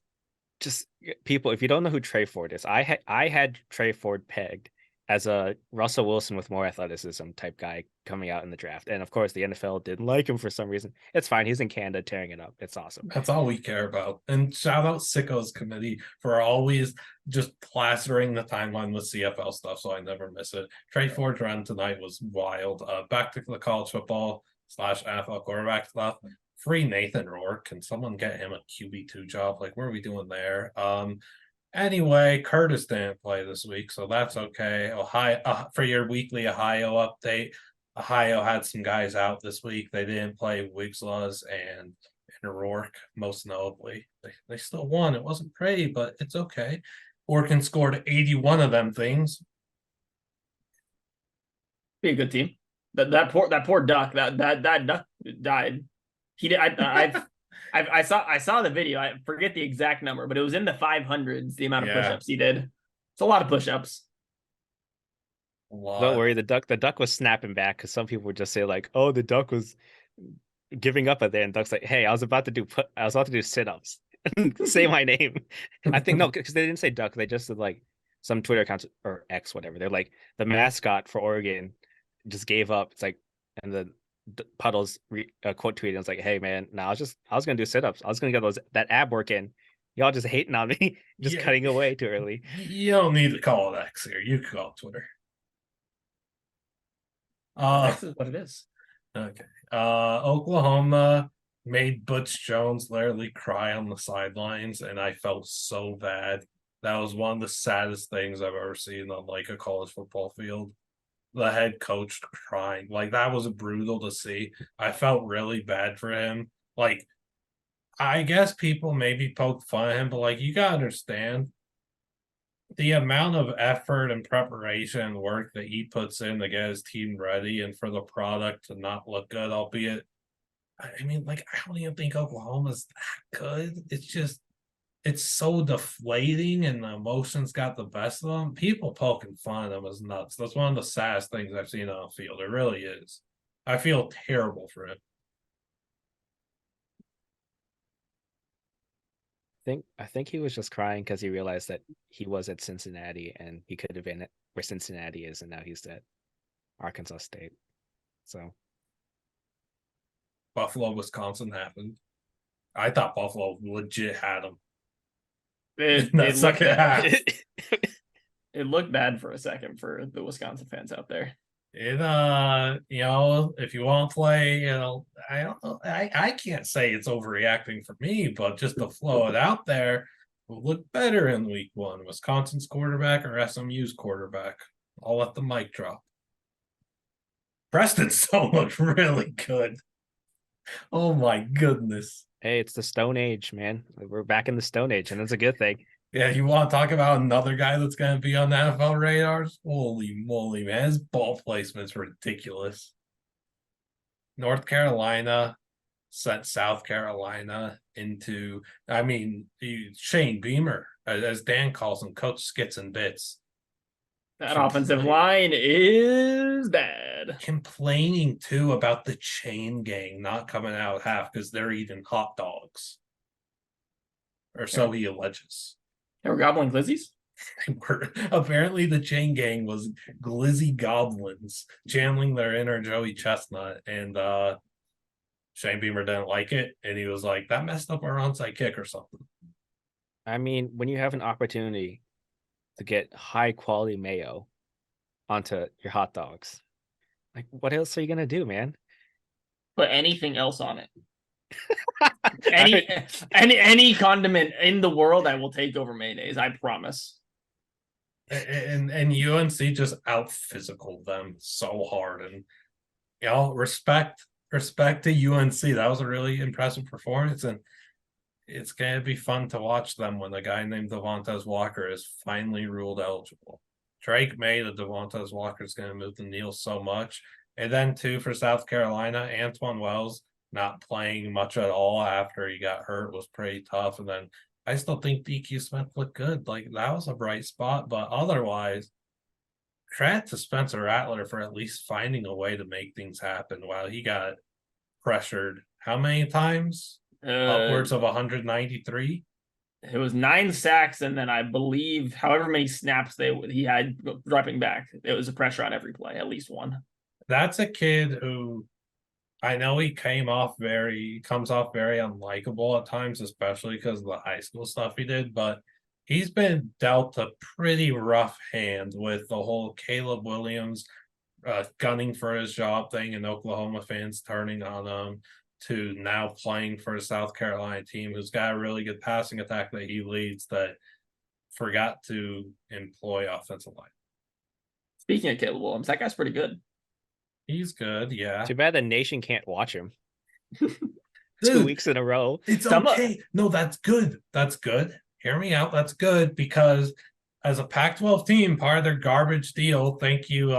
Just people, if you don't know who Trey Ford is, I had Trey Ford pegged as a Russell Wilson with more athleticism type guy coming out in the draft. And of course, the NFL didn't like him for some reason. It's fine. He's in Canada tearing it up. It's awesome. That's all we care about. And shout out Sickos Committee for always just plastering the timeline with CFL stuff so I never miss it. Trey Ford's run tonight was wild. Back to the college football / NFL quarterback stuff. Free Nathan Rourke. Can someone get him a QB2 job? Like, what are we doing there? Anyway, Curtis didn't play this week, so that's okay. Ohio, for your weekly Ohio update, Ohio had some guys out this week. They didn't play Wigslaws and Rourke, most notably. They still won. It wasn't pretty, but it's okay. Oregon scored 81 of them things. Be a good team. That poor duck. That duck died. He did. I saw the video. I forget the exact number, but it was in the 500s. The amount of push-ups he did. It's a lot of push-ups. Don't worry, the duck was snapping back because some people would just say like, "Oh, the duck was giving up at the end." Duck's like, "Hey, I was about to do sit-ups. Say my name." I think no, because they didn't say duck. They just said like some Twitter accounts or X, whatever. They're like the mascot for Oregon just gave up. It's like, and the Puddles quote tweeted. It's like, "Hey man, no, I was gonna do sit-ups. I was gonna get that ab work in. Y'all just hating on me, just cutting away too early." You don't need to call it X here. You can call it Twitter. This is what it is. Okay. Oklahoma made Butch Jones literally cry on the sidelines, and I felt so bad. That was one of the saddest things I've ever seen on like a college football field. The head coach crying. Like, that was brutal to see. I felt really bad for him. Like, I guess people maybe poke fun at him, but like, you gotta understand the amount of effort and preparation and work that he puts in to get his team ready and for the product to not look good, albeit I mean, like, I don't even think Oklahoma's that good. It's just, it's so deflating, and the emotions got the best of them. People poking fun at them is nuts. That's one of the saddest things I've seen on the field. It really is. I feel terrible for him. I think he was just crying because he realized that he was at Cincinnati and he could have been at where Cincinnati is, and now he's at Arkansas State. So Buffalo, Wisconsin happened. I thought Buffalo legit had him. It, That it looked second half. bad. It looked bad for a second for the Wisconsin fans out there. It you know, if you want to play, you know, I don't know, I can't say it's overreacting for me, but just to flow it out there will look better in week one. Wisconsin's quarterback or SMU's quarterback. I'll let the mic drop. Preston still looked really good. Oh my goodness. hey, it's the Stone Age, man. We're back in the Stone Age, and that's a good thing. Yeah, you want to talk about another guy that's going to be on the NFL radars? Holy moly, man. His ball placement's ridiculous. North Carolina sent South Carolina into, I mean, Shane Beamer, as Dan calls him, Coach Skits and Bits. That offensive line is bad. Complaining, too, about the chain gang not coming out half because they're eating hot dogs. Or so he alleges. They were gobbling glizzies? They were. Apparently the chain gang was glizzy goblins channeling their inner Joey Chestnut, and Shane Beamer didn't like it, and he was like, that messed up our onside kick or something. I mean, when you have an opportunity to get high quality mayo onto your hot dogs, like what else are you gonna do, man? Put anything else on it. any condiment in the world I will take over mayonnaise, I promise. And UNC just out physical them so hard, and you know, respect to UNC. That was a really impressive performance, and it's gonna be fun to watch them when a guy named Devontae Walker is finally ruled eligible. Drake May, the Devontae Walker is gonna move the needle so much. And then too, for South Carolina, Antoine Wells not playing much at all after he got hurt was pretty tough. And then I still think DQ Smith looked good. Like, that was a bright spot, but otherwise, credit to Spencer Rattler for at least finding a way to make things happen while he got pressured. How many times? Upwards of 193. It was 9 sacks, and then I believe however many snaps he had dropping back, it was a pressure on every play, at least one. That's a kid who, I know he comes off very unlikable at times, especially because of the high school stuff he did, but he's been dealt a pretty rough hand with the whole Caleb Williams gunning for his job thing and Oklahoma fans turning on him, to now playing for a South Carolina team who's got a really good passing attack that he leads that forgot to employ offensive line. Speaking of Caleb Williams, that guy's pretty good. He's good, yeah. Too bad the nation can't watch him. Dude, 2 weeks in a row. It's okay. No, that's good. That's good. Hear me out. That's good, because as a Pac-12 team, part of their garbage deal, thank you,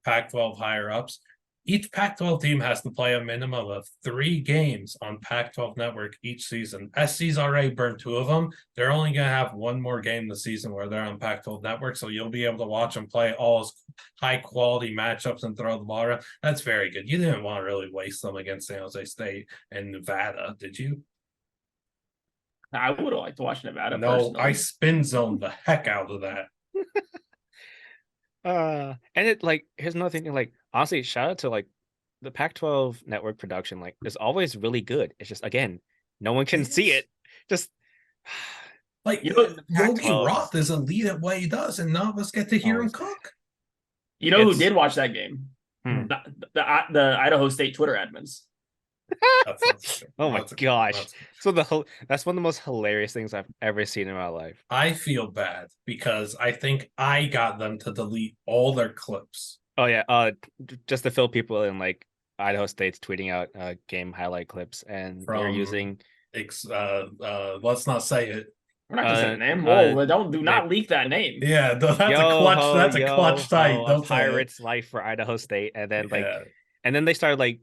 Pac-12 higher-ups, each Pac-12 team has to play a minimum of 3 games on Pac-12 Network each season. SC's already burned 2 of them. They're only going to have 1 more game this season where they're on Pac-12 Network, so you'll be able to watch them play all high-quality matchups and throw the ball around. That's very good. You didn't want to really waste them against San Jose State and Nevada, did you? I would have liked to watch Nevada. No, personally. I spin zoned the heck out of that. And it, like, here's another thing, like, honestly, shout out to like the Pac-12 network production, like, is always really good. It's just, again, no one can see it. Just like, Yogi Roth is elite at what he does, and none of us get to hear him cook. You know who did watch that game? The Idaho State Twitter admins. Oh my gosh. So that's one of the most hilarious things I've ever seen in my life. I feel bad because I think I got them to delete all their clips. Oh yeah, just to fill people in, like, Idaho State's tweeting out game highlight clips, and they're using let's not say it. We're not gonna say the name. Whoa, do not leak that name. Yeah, that's a clutch tight. A Pirate's life for Idaho State, and then and then they started like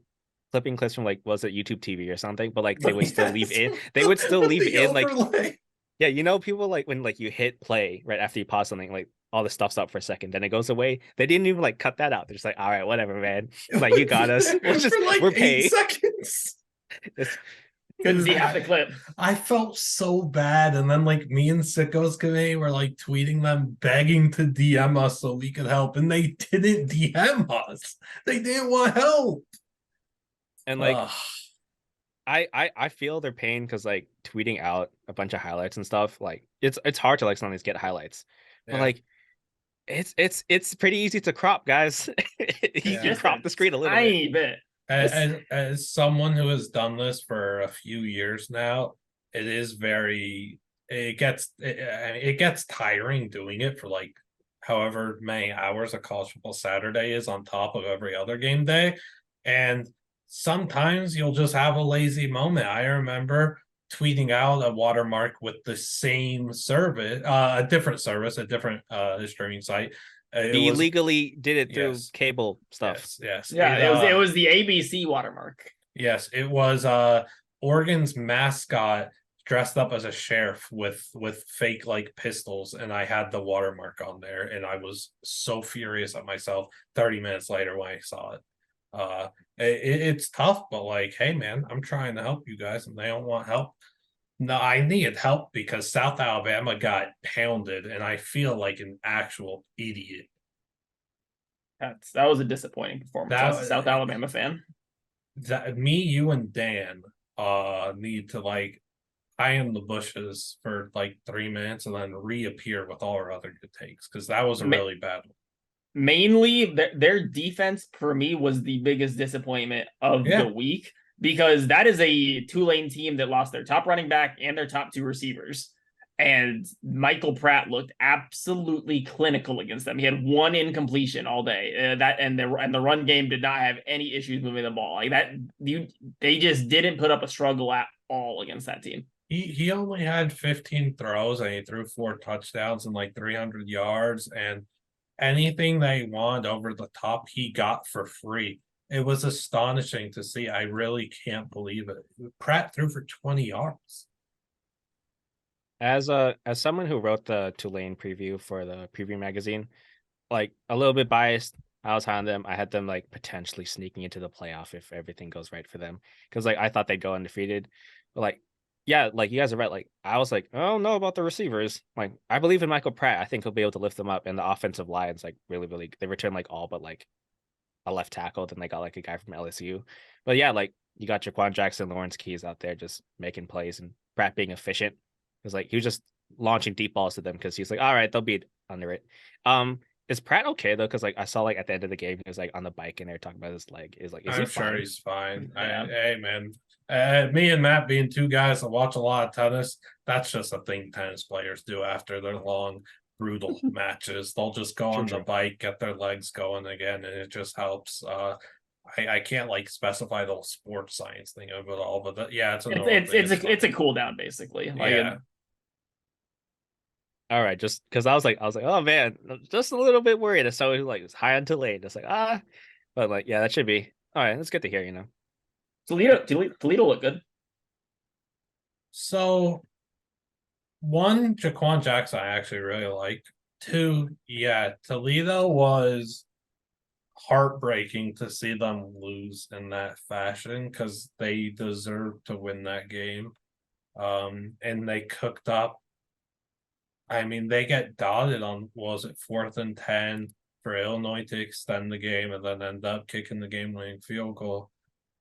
clipping clips from like was it YouTube TV or something, but like they But would still leave yes, in they would still leave the in like overlay. yeah, you know people like when like you hit play right after you pause something like all the stuff's up for a second, then it goes away. They didn't even like cut that out. They're just like, all right, whatever, man. It Like you would be got us. there We'll just for like we're 8 paying. seconds. It's, Couldn't see half the clip. I felt so bad, and then like me and Sickos Committee were like tweeting them, begging to DM us so we could help, and they didn't DM us. They didn't want help. and like Ugh. I feel their pain because like tweeting out a bunch of highlights and stuff, like it's hard to like sometimes get highlights. But Yeah. like it's pretty easy to crop, guys. You Yeah. can crop the screen a little bit. Tiny bit. As someone who has done this for a few years now, it is it gets tiring doing it for like however many hours a college football Saturday is on top of every other game day. And sometimes you'll just have a lazy moment. I remember tweeting out a watermark with the same service, a different service, a different streaming site. It He was legally did it through yes, cable stuff. yes. Yeah, it was the ABC watermark. Yes, it was Oregon's mascot dressed up as a sheriff with fake like pistols, and I had the watermark on there, and I was so furious at myself 30 minutes later when I saw it. It's tough, but like, hey man, I'm trying to help you guys, and they don't want help. No, I needed help because South Alabama got pounded, and I feel like an actual idiot. That was a disappointing performance as a South Alabama fan. That me, you, and Dan need to like hide in the bushes for like 3 minutes and then reappear with all our other good takes because that was a really bad one. Mainly, their defense for me was the biggest disappointment of the week because that is a Tulane team that lost their top running back and their top 2 receivers. And Michael Pratt looked absolutely clinical against them. He had 1 incompletion all day. The run game did not have any issues moving the ball. Like that, they just didn't put up a struggle at all against that team. He only had 15 throws and he threw 4 touchdowns and like 300 yards, and anything they wanted over the top he got for free. It was astonishing to see. I really can't believe it. Pratt threw for 20 yards. As someone who wrote the Tulane preview for the preview magazine, like a little bit biased, I was high on them. I had them like potentially sneaking into the playoff if everything goes right for them. Because like I thought they'd go undefeated. But like, yeah, like you guys are right. Like I was like, I don't know about the receivers. Like I believe in Michael Pratt. I think he'll be able to lift them up. And the offensive line's like really they returned like all but like a left tackle. Then they got like a guy from LSU. But yeah, like you got Jaquan Jackson, Lawrence Keys out there just making plays and Pratt being efficient. Because like he was just launching deep balls to them because he's like, all right, they'll be under it. Is Pratt okay though? Because like I saw like at the end of the game he was like on the bike and they're talking about his leg. Is I'm he sure fine? he's fine. Yeah. Hey man, me and Matt being 2 guys that watch a lot of tennis, that's just a thing tennis players do after their long, brutal matches. They'll just go on the bike, get their legs going again, and it just helps. I can't like specify the whole sports science thing of it all, but it's a cool down basically. Like yeah. All right, just because I was like, oh man, just a little bit worried. As someone who like was high on Tulane, just like but like yeah, that should be all right. That's good to hear. You know, Toledo looked good. So, 1, Jaquan Jackson I actually really like. 2, yeah, Toledo was heartbreaking to see them lose in that fashion because they deserved to win that game. And they cooked up. I mean, they get dotted on, was it 4th and 10 for Illinois to extend the game and then end up kicking the game-winning field goal.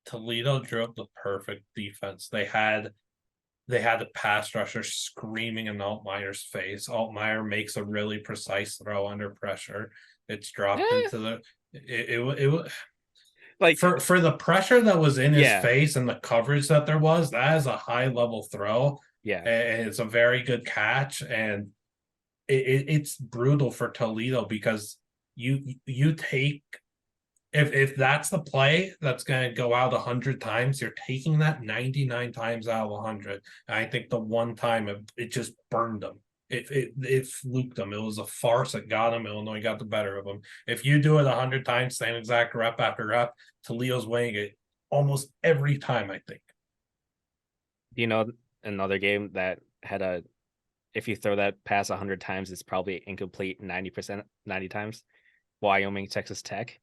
Toledo drew up the perfect defense. They had a pass rusher screaming in Altmaier's face. Altmaier makes a really precise throw under pressure. It's dropped into the it like for the pressure that was in his face and the coverage that there was, that is a high level throw. Yeah, and it's a very good catch, and it's brutal for Toledo because you take if that's the play that's going to go out 100 times, you're taking that 99 times out of 100. And I think the one time it just burned them. It fluked them. It was a farce. It got them. Illinois got the better of them. If you do it 100 times, same exact rep after rep, Toledo's winning it almost every time, I think. You know, another game that had a, if you throw that pass 100 times, it's probably incomplete 90%, 90 times. Wyoming, Texas Tech.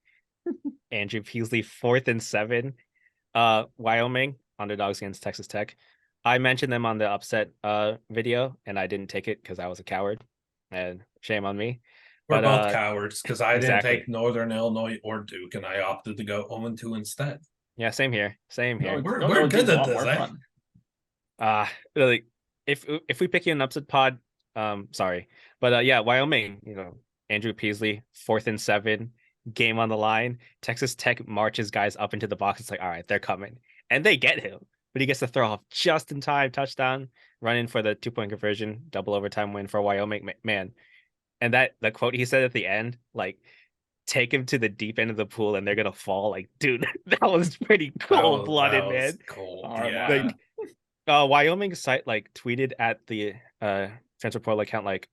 Andrew Peasley, 4th and 7. Wyoming, underdogs against Texas Tech. I mentioned them on the upset video, and I didn't take it because I was a coward. And shame on me. We're But both cowards because I didn't exactly. take Northern Illinois or Duke, and I opted to go 0-2 instead. Yeah, same here. Same here. We're good at this, eh? Really, if we pick you an upset pod, sorry. But yeah, Wyoming, Andrew Peasley, 4th and 7, game on the line. Texas Tech marches guys up into the box. It's like, all right, they're coming. And they get him. But he gets to throw off just in time, touchdown, running for the 2-point conversion, double overtime win for Wyoming. Man. And the quote he said at the end, like, take him to the deep end of the pool and they're gonna fall. Like, dude, that was pretty cold-blooded, man. Cold, yeah. yeah. Like, Wyoming site like tweeted at the transfer portal account like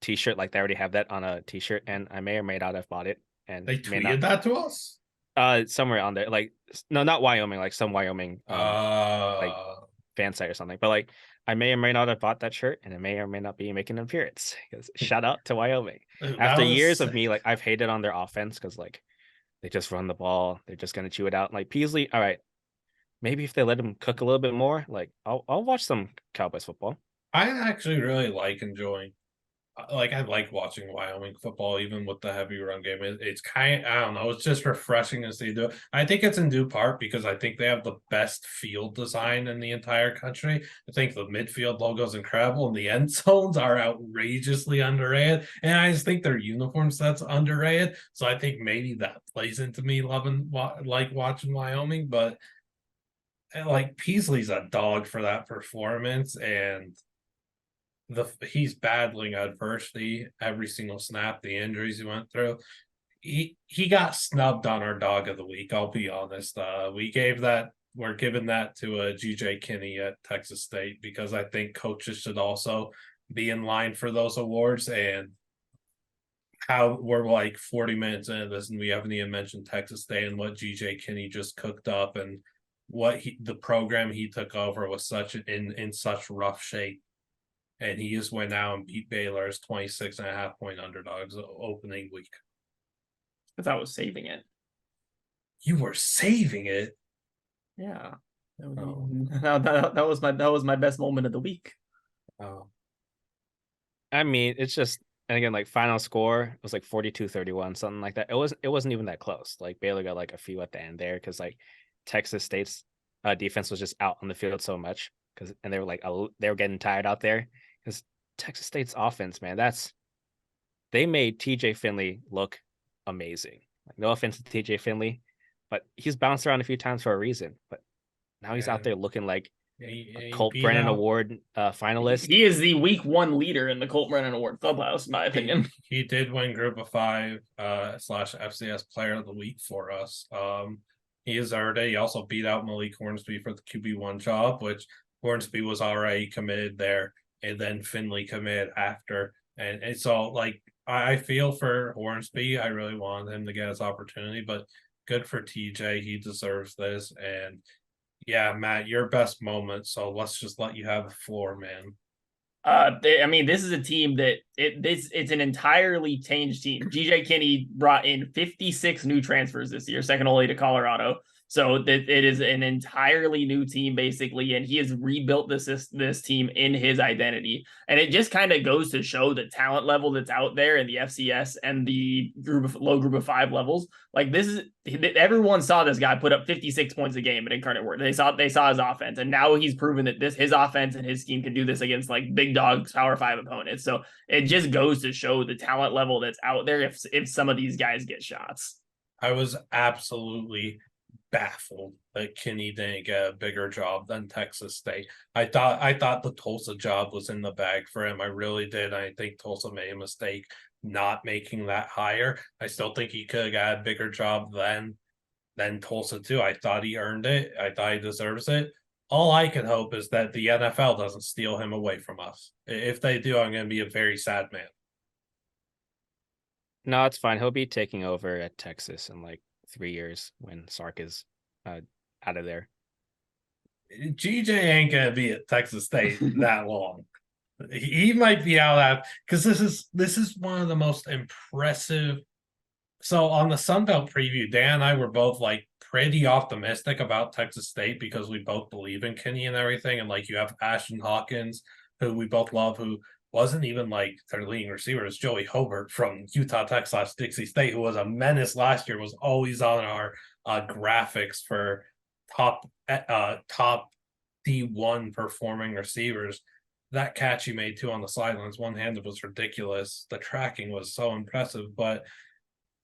t-shirt, like they already have that on a t-shirt, and I may or may not have bought it. And They tweeted that to us? Somewhere on there, like, no, not Wyoming, like some Wyoming like fan site or something. But like, I may or may not have bought that shirt, and it may or may not be making an appearance. Because shout out to Wyoming. After years of me, like, I've hated on their offense because like they just run the ball, they're just gonna chew it out. Like Peasley, all right, maybe if they let him cook a little bit more, like I'll watch some Cowboys football. I actually really like enjoying. I like watching Wyoming football, even with the heavy run game. It's kind, I don't know, it's just refreshing to see. I think it's in due part because I think they have the best field design in the entire country. I think the midfield logo is incredible, and the end zones are outrageously underrated. And I just think their uniform set's underrated. So I think maybe that plays into me loving like watching Wyoming. But like Peasley's a dog for that performance, and he's battling adversity every single snap, the injuries he went through. He got snubbed on our dog of the week, I'll be honest. We're giving that to GJ Kinney at Texas State because I think coaches should also be in line for those awards. And how we're like 40 minutes into this and we haven't even mentioned Texas State and what GJ Kinney just cooked up, and what the program he took over was in such rough shape. And he just went out and beat Baylor as 26.5-point underdogs opening week. Because I was saving it. You were saving it? Yeah. That was my best moment of the week. Oh. I mean, it's just, and again, like, final score was like 42-31, something like that. It wasn't even that close. Like, Baylor got like a few at the end there because like Texas State's defense was just out on the field so much and they were like they were getting tired out there because Texas State's offense, man, they made TJ Finley look amazing. Like, no offense to TJ Finley, but he's bounced around a few times for a reason. But now he's out there looking like a Colt Brennan Award finalist. He is the week 1 leader in the Colt Brennan Award clubhouse, in my opinion. He did win Group of 5 / FCS Player of the Week for us. He is already. He also beat out Malik Hornsby for the QB1 job, which Hornsby was already committed there, and then Finley committed after. And so, like, I feel for Hornsby. I really wanted him to get his opportunity, but good for TJ. He deserves this. And yeah, Matt, your best moment. So let's just let you have the floor, man. I mean, this is a team that it's an entirely changed team. GJ Kinney brought in 56 new transfers this year, second only to Colorado. So that it is an entirely new team, basically, and he has rebuilt this team in his identity. And it just kind of goes to show the talent level that's out there in the FCS and the low group of 5 levels. Like, everyone saw this guy put up 56 points a game at Incarnate Word. They saw his offense, and now he's proven that his offense and his scheme can do this against like big dog Power 5 opponents. So it just goes to show the talent level that's out there if some of these guys get shots. I was absolutely baffled that Kinney didn't get a bigger job than Texas State. I thought the Tulsa job was in the bag for him. I really did. I think Tulsa made a mistake not making that higher. I still think he could have got a bigger job than Tulsa too. I thought he earned it. I thought he deserves it. All I can hope is that the NFL doesn't steal him away from us. If they do, I'm going to be a very sad man. No, it's fine. He'll be taking over at Texas in like 3 years when Sark is out of there. GJ ain't gonna be at Texas State that long. He might be out because this is one of the most impressive. So on the Sun Belt preview, Dan and I were both like pretty optimistic about Texas State because we both believe in Kenny and everything. And like you have Ashton Hawkins, who we both love, who wasn't even like their leading receiver. It's Joey Hobart from Utah Tech / Dixie State, who was a menace last year, was always on our graphics for top D1 performing receivers. That catch he made too on the sidelines, one-handed, was ridiculous. The tracking was so impressive, but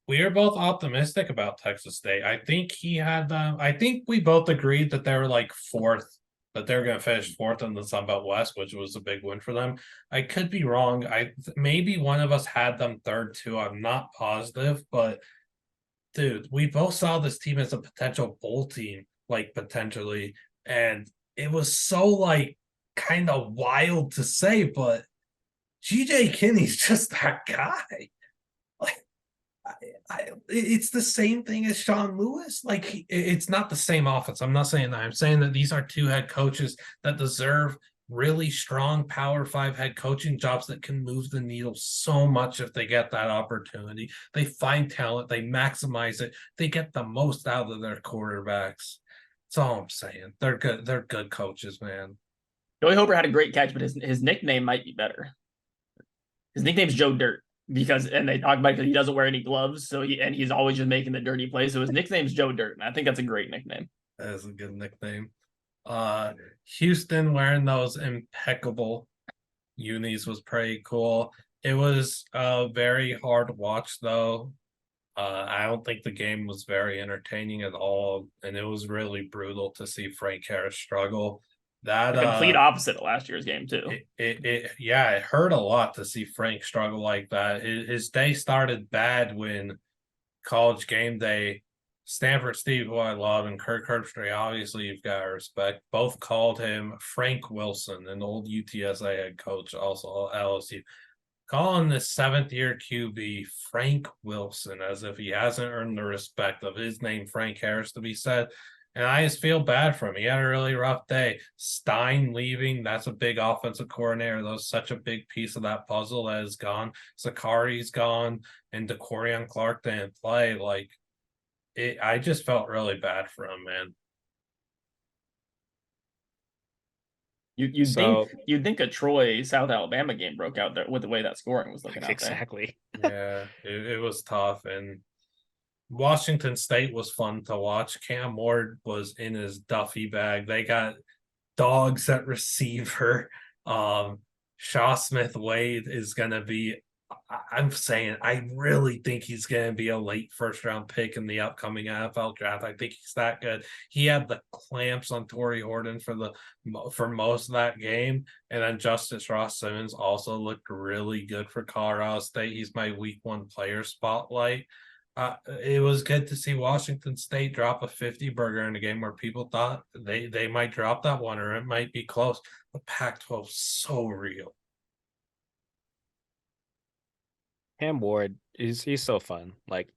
we are both optimistic about Texas State. I think he had them. I think we both agreed that they were like fourth, that they're going to finish fourth in the Sun Belt West, which was a big win for them. I could be wrong. Maybe one of us had them third too. I'm not positive, but dude, we both saw this team as a potential bowl team, like potentially, and it was so like kind of wild to say, but GJ Kinney's just that guy. Like, it's the same thing as Sean Lewis. Like, it's not the same offense. I'm not saying that. I'm saying that these are two head coaches that deserve really strong Power 5 head coaching jobs that can move the needle so much if they get that opportunity. They find talent, they maximize it, they get the most out of their quarterbacks. That's all I'm saying. They're good. They're good coaches, man. Joey Hobart had a great catch, but his nickname might be better. His nickname's Joe Dirt and they talk about it because he doesn't wear any gloves, so he's always just making the dirty plays. So his nickname's Joe Dirt, and I think that's a great nickname. That is a good nickname. Houston wearing those impeccable unis was pretty cool. It was a very hard watch though. I don't think the game was very entertaining at all, and it was really brutal to see Frank Harris struggle. That the complete opposite of last year's game too. It hurt a lot to see Frank struggle like that. His day started bad when College Game Day, Stanford Steve, who I love, and Kirk Herbstreit, obviously you've got to respect, both called him Frank Wilson, an old UTSA head coach, also LSU, calling the 7th-year QB Frank Wilson as if he hasn't earned the respect of his name, Frank Harris, to be said. And I just feel bad for him. He had a really rough day. Stein leaving, that's a big offensive coordinator. That was such a big piece of that puzzle that is gone. Zakari's gone, and DeCorian Clark didn't play. Like, I just felt really bad for him, man. You'd think a Troy South Alabama game broke out there with the way that scoring was looking out exactly. Yeah, it was tough, and Washington State was fun to watch. Cam Ward was in his Duffy bag. They got dogs at receiver. Shaw Smith Wade is going to be, I'm saying, I really think he's going to be a late first-round pick in the upcoming NFL draft. I think he's that good. He had the clamps on Torrey Horton for most of that game. And then Justice Ross Simmons also looked really good for Colorado State. He's my week 1 player spotlight. It was good to see Washington State drop a 50 burger in a game where people thought they might drop that one or it might be close. The Pac-12 is so real. Cam Ward he's so fun. Like,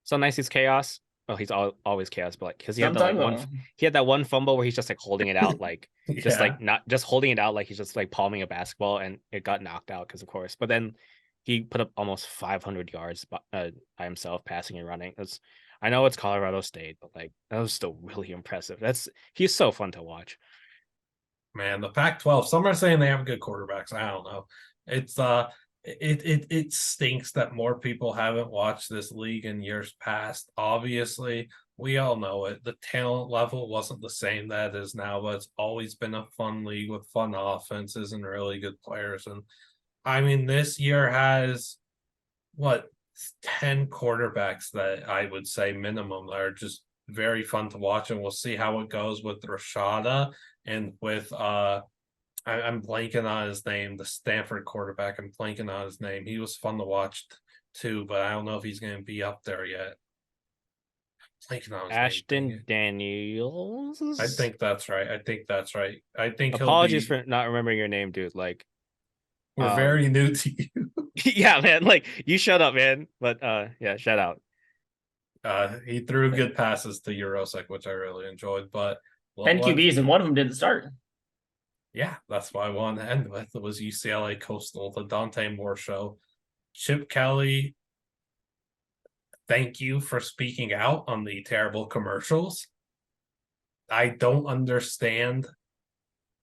so nice he's chaos. Oh, he's always chaos, but like because he had that one fumble where he's just like holding it out, like just like not just holding it out, like he's just like palming a basketball, and it got knocked out because of course. But then he put up almost 500 yards by himself, passing and running. I know it's Colorado State, but like that was still really impressive. He's so fun to watch. Man, the Pac-12. Some are saying they have good quarterbacks. I don't know. It's it stinks that more people haven't watched this league in years past. Obviously, we all know it. The talent level wasn't the same that it is now, but it's always been a fun league with fun offenses and really good players. And I mean, this year has 10 quarterbacks that I would say minimum that are just very fun to watch, and we'll see how it goes with Rashada and with I'm blanking on his name, the Stanford quarterback. I'm blanking on his name. He was fun to watch too, but I don't know if he's going to be up there yet. Ashton Daniels. I think that's right. I think apologies for not remembering your name, dude. Like, we're very new to you. Yeah, man. Like, you shut up, man. But yeah, shout out. He threw good passes to Eurosek, which I really enjoyed. But 10 QBs and one of them didn't start. Yeah, that's what I wanted to end with. It was UCLA Coastal, the Dante Moore show. Chip Kelly, thank you for speaking out on the terrible commercials. I don't understand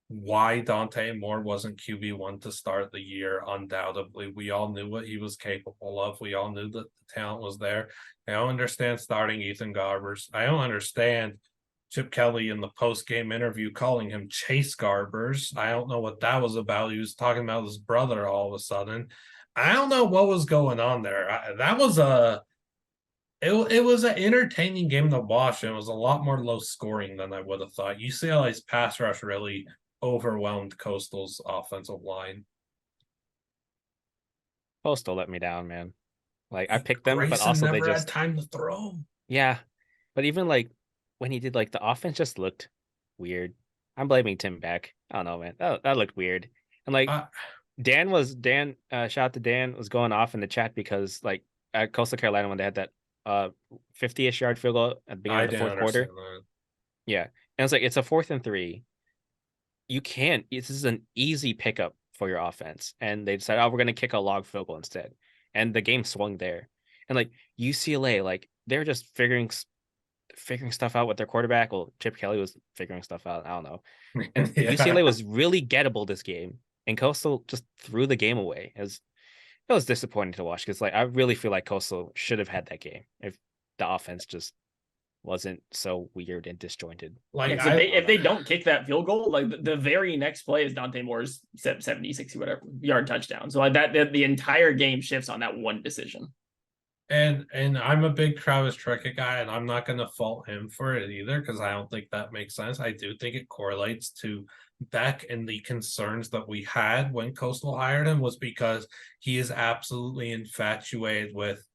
why Dante Moore wasn't QB1 to start the year. Undoubtedly, we all knew what he was capable of. We all knew that the talent was there. I don't understand starting Ethan Garbers. I don't understand Chip Kelly in the post-game interview calling him Chase Garbers. I don't know what that was about. He was talking about his brother all of a sudden. I don't know what was going on there. It was an entertaining game to watch, and it was a lot more low scoring than I would have thought. UCLA's pass rush really overwhelmed Coastal's offensive line. Coastal let me down, man. Like I picked them, Grayson but also never they just had time to throw. yeah. But even like when he did, like the offense just looked weird. I'm blaming Tim Beck. I don't know, man. That looked weird. And like Dan, shout out to Dan, was going off in the chat because like at Coastal Carolina when they had that 50-ish yard field goal at the beginning of the fourth quarter. That. Yeah. And it's like it's a 4th and 3. You can't. This is an easy pickup for your offense. And they decided, we're gonna kick a log field goal instead. And the game swung there. And like UCLA, like they're just figuring stuff out with their quarterback. Well, Chip Kelly was figuring stuff out. I don't know. And Yeah. UCLA was really gettable this game. And Coastal just threw the game away. It was disappointing to watch because like I really feel like Coastal should have had that game if the offense just wasn't so weird and disjointed. Like if they don't kick that field goal, like the very next play is Dante Moore's 70, 60, whatever yard touchdown. So like that the entire game shifts on that one decision. And I'm a big Travis Trickett guy, and I'm not going to fault him for it either because I don't think that makes sense. I do think it correlates to Beck, and the concerns that we had when Coastal hired him was because he is absolutely infatuated with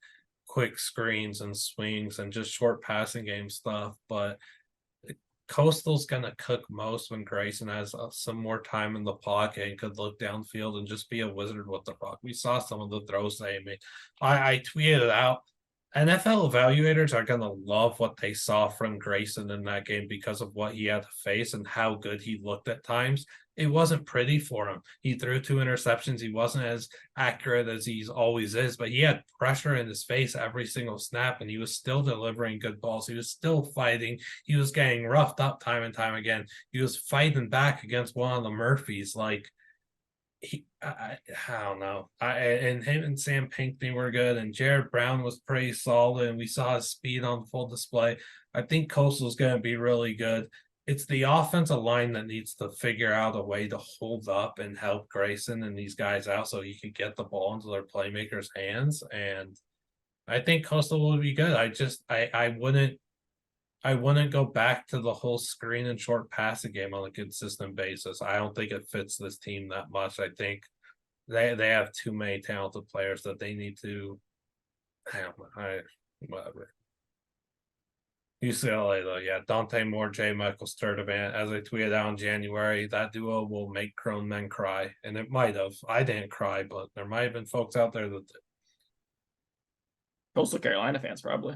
quick screens and swings and just short passing game stuff. But Coastal's going to cook most when Grayson has some more time in the pocket and could look downfield and just be a wizard with the rock. We saw some of the throws they made. I tweeted out, NFL evaluators are going to love what they saw from Grayson in that game because of what he had to face and how good he looked at times. It wasn't pretty for him. He threw 2 interceptions. He wasn't as accurate as he always is, but he had pressure in his face every single snap, and he was still delivering good balls. He was still fighting. He was getting roughed up time and time again. He was fighting back against one of the Murphys. Like, I don't know. And him and Sam Pinckney were good, and Jared Brown was pretty solid, and we saw his speed on full display. I think Coastal's going to be really good. It's the offensive line that needs to figure out a way to hold up and help Grayson and these guys out so he can get the ball into their playmakers' hands. And I think Coastal will be good. I wouldn't go back to the whole screen and short passing game on a consistent basis. I don't think it fits this team that much. I think they have too many talented players that they need to. Whatever. UCLA though, yeah. Dante Moore, J. Michael Sturdivant, as I tweeted out in January, that duo will make grown men cry, and it might have. I didn't cry, but there might have been folks out there that did. Coastal Carolina fans probably.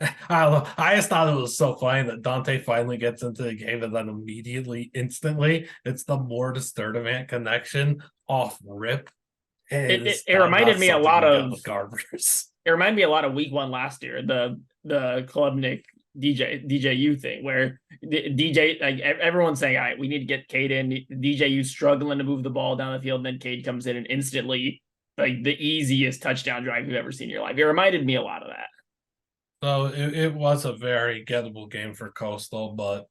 I don't know. I just thought it was so funny that Dante finally gets into the game and then immediately, instantly, it's the Moore to Sturdivant connection off rip. It reminded me a lot of Garbers. It reminded me a lot of week 1 last year, the Klubnik DJU thing, where DJ, like everyone's saying, all right, we need to get Cade in. DJU struggling to move the ball down the field, and then Cade comes in and instantly, like the easiest touchdown drive you've ever seen in your life. It reminded me a lot of that. So it was a very gettable game for Coastal, but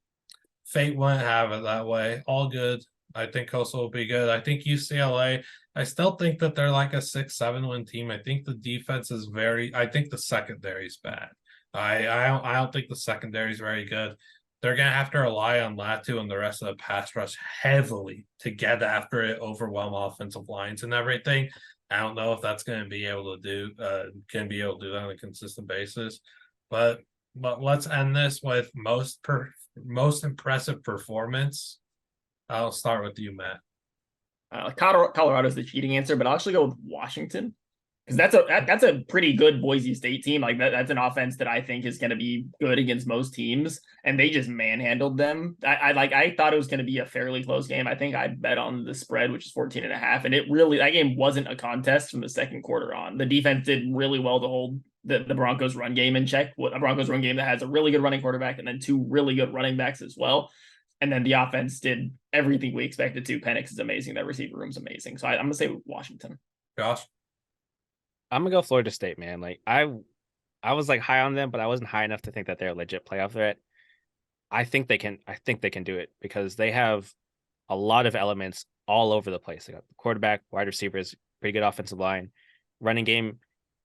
fate wouldn't have it that way. All good. I think Coastal will be good. I think UCLA, I still think that they're like a 6-7 win team. I think the defense is I think the secondary is bad. I don't think the secondary is very good. They're going to have to rely on Latu and the rest of the pass rush heavily to get after it, overwhelm offensive lines and everything. I don't know if that's going to be able to do that on a consistent basis. But let's end this with most impressive performance. I'll start with you, Matt. Colorado's the cheating answer, but I'll actually go with Washington. Because that's a pretty good Boise State team. Like that's an offense that I think is going to be good against most teams, and they just manhandled them. I thought it was going to be a fairly close game. I think I bet on the spread, which is 14.5, and it really, that game wasn't a contest from the second quarter on. The defense did really well to hold the Broncos run game in check. A Broncos run game that has a really good running quarterback and then two really good running backs as well. And then the offense did everything we expected to. Penix is amazing. That receiver room's amazing. So I'm gonna say Washington. Josh? I'm gonna go Florida State, man. Like I was like high on them, but I wasn't high enough to think that they're a legit playoff threat. I think they can do it because they have a lot of elements all over the place. They got the quarterback, wide receivers, pretty good offensive line, running game.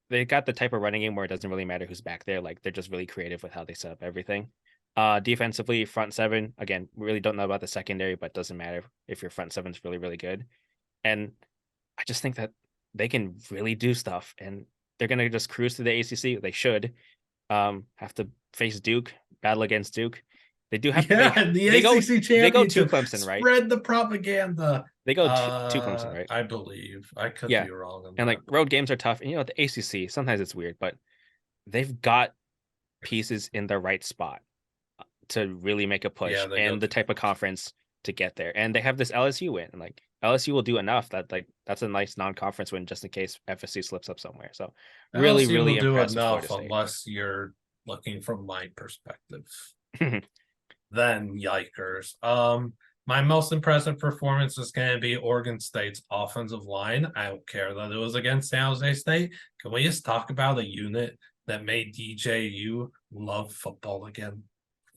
They got the type of running game where it doesn't really matter who's back there. Like they're just really creative with how they set up everything. Defensively, front seven, again, really don't know about the secondary, but doesn't matter if your front seven's really, really good. And I just think that they can really do stuff, and they're gonna just cruise to the ACC. They should have to face Duke, battle against Duke. They do have the they ACC championship. They go to Clemson, right? Spread the propaganda. They go to Clemson, right? I believe. I could be wrong on and that. like road games are tough. And the ACC sometimes it's weird, but they've got pieces in the right spot to really make a push, and the type of conference to get there. And they have this LSU win, and like LSU will do enough that like that's a nice non-conference win just in case FSC slips up somewhere. So really, LSU really will do impressive enough unless you're looking from my perspective. Then yikers. My most impressive performance is going to be Oregon State's offensive line. I don't care that it was against San Jose State. Can we just talk about a unit that made DJU love football again?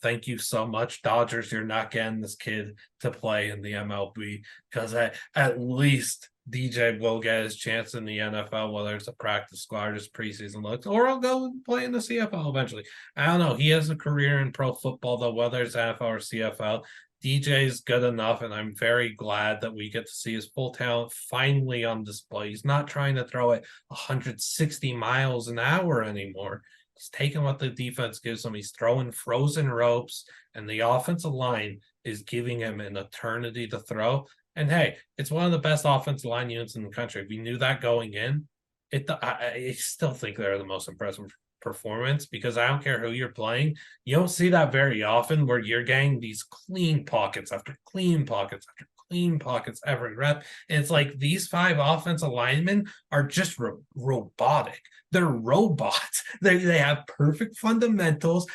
Thank you so much, Dodgers. You're not getting this kid to play in the MLB because at least DJ will get his chance in the NFL, whether it's a practice squad or just preseason looks, or I'll go play in the CFL eventually. I don't know. He has a career in pro football, though, whether it's NFL or CFL. DJ is good enough, and I'm very glad that we get to see his full talent finally on display. He's not trying to throw it 160 miles an hour anymore. He's taking what the defense gives him. He's throwing frozen ropes, and the offensive line is giving him an eternity to throw. And hey, it's one of the best offensive line units in the country. We knew that going in. I still think they're the most impressive performance because I don't care who you're playing. You don't see that very often where you're getting these clean pockets after clean pockets after clean pockets every rep. And it's like these five offensive linemen are just robotic. They're robots. They have perfect fundamentals.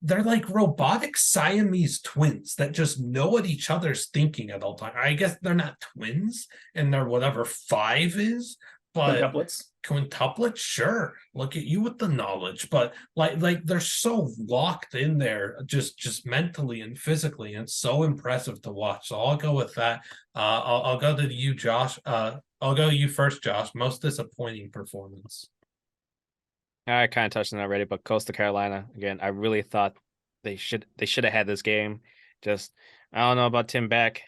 They're like robotic Siamese twins that just know what each other's thinking at all times. I guess they're not twins and they're whatever five is, but quintuplets, sure. Look at you with the knowledge, but like they're so locked in there, just mentally and physically, and it's so impressive to watch. So I'll go with that. I'll go to you, Josh. I'll go you first, Josh. Most disappointing performance. I kind of touched on it already, but Coastal Carolina again. I really thought they should have had this game. Just I don't know about Tim Beck.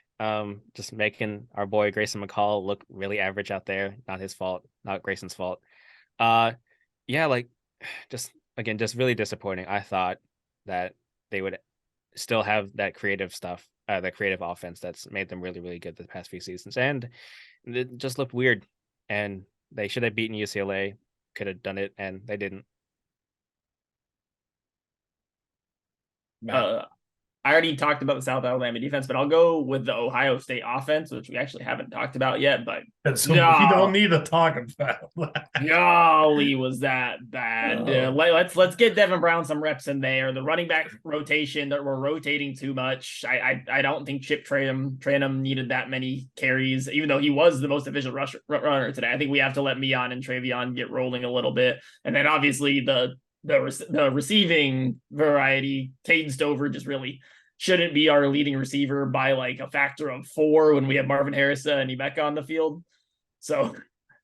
Just making our boy Grayson McCall look really average out there. Not his fault, not Grayson's fault. Yeah, like just really disappointing. I thought that they would still have that creative stuff, that creative offense that's made them really, really good the past few seasons, and it just looked weird. And they should have beaten UCLA. Could have done it, and they didn't. I already talked about the South Alabama defense, but I'll go with the Ohio State offense, which we actually haven't talked about yet. But we don't need to talk about that. Golly, was that bad? Let's get Devin Brown some reps in there. The running back rotation that we're rotating too much. I don't think Chip Trayanum needed that many carries, even though he was the most efficient runner today. I think we have to let Mion and Travion get rolling a little bit, and then obviously the receiving variety, Caden Stover just really shouldn't be our leading receiver by like a factor of 4 when we have Marvin Harris and Ibeka on the field. So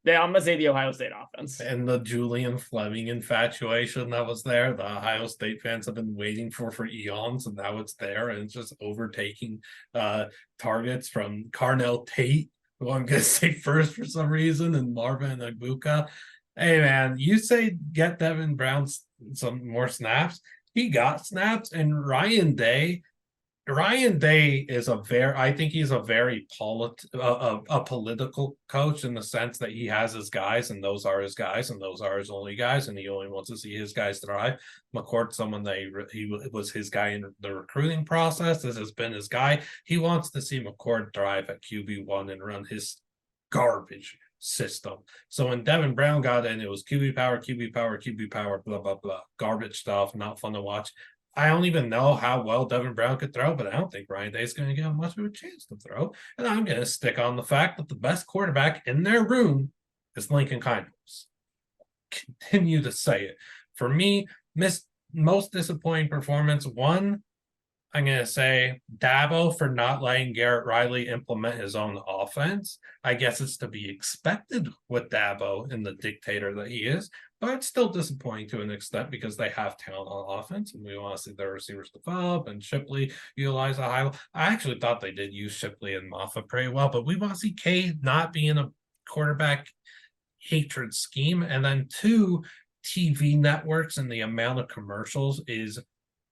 yeah, I'm going to say the Ohio State offense. And the Julian Fleming infatuation that was there, the Ohio State fans have been waiting for eons, and now it's there, and it's just overtaking targets from Carnell Tate, who I'm going to say first for some reason, and Marvin Ibeka. Hey, man, you say get Devin Brown some more snaps. He got snaps, and Ryan Day Ryan Day is I think he's a very political coach in the sense that he has his guys and those are his guys and those are his only guys and he only wants to see his guys thrive. McCourt's someone that he was his guy in the recruiting process. This has been his guy. He wants to see McCourt thrive at QB1 and run his garbage system. So when Devin Brown got in, it was QB power, QB power, QB power, blah, blah, blah. Garbage stuff, not fun to watch. I don't even know how well Devin Brown could throw, but I don't think Ryan Day is going to give him much of a chance to throw. And I'm going to stick on the fact that the best quarterback in their room is Lincoln Kindles. Continue to say it. For me, most disappointing performance, one, I'm going to say Dabo for not letting Garrett Riley implement his own offense. I guess it's to be expected with Dabo and the dictator that he is, but it's still disappointing to an extent because they have talent on offense and we want to see their receivers develop and Shipley utilize a high level. I actually thought they did use Shipley and Moffa pretty well, but we want to see Cade not be in a quarterback hatred scheme. And then two, TV networks and the amount of commercials is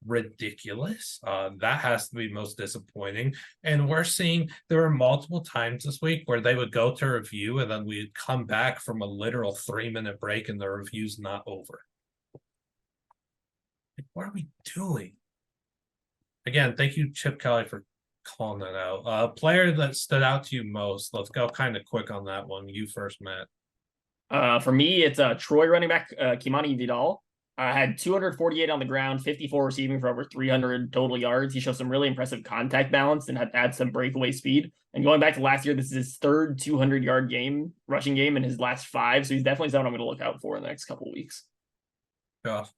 ridiculous. That has to be most disappointing. And we're seeing there were multiple times this week where they would go to review and then we'd come back from a literal 3-minute break and the review's not over. Like, what are we doing? Again, thank you, Chip Kelly, for calling that out. Player that stood out to you most. Let's go kind of quick on that one. You first, Matt. For me, it's Troy running back Kimani Vidal. Had 248 on the ground, 54 receiving for over 300 total yards. He shows some really impressive contact balance and had some breakaway speed. And going back to last year, this is his third 200-yard rushing game in his last 5. So he's definitely someone I'm going to look out for in the next couple of weeks. Gosh.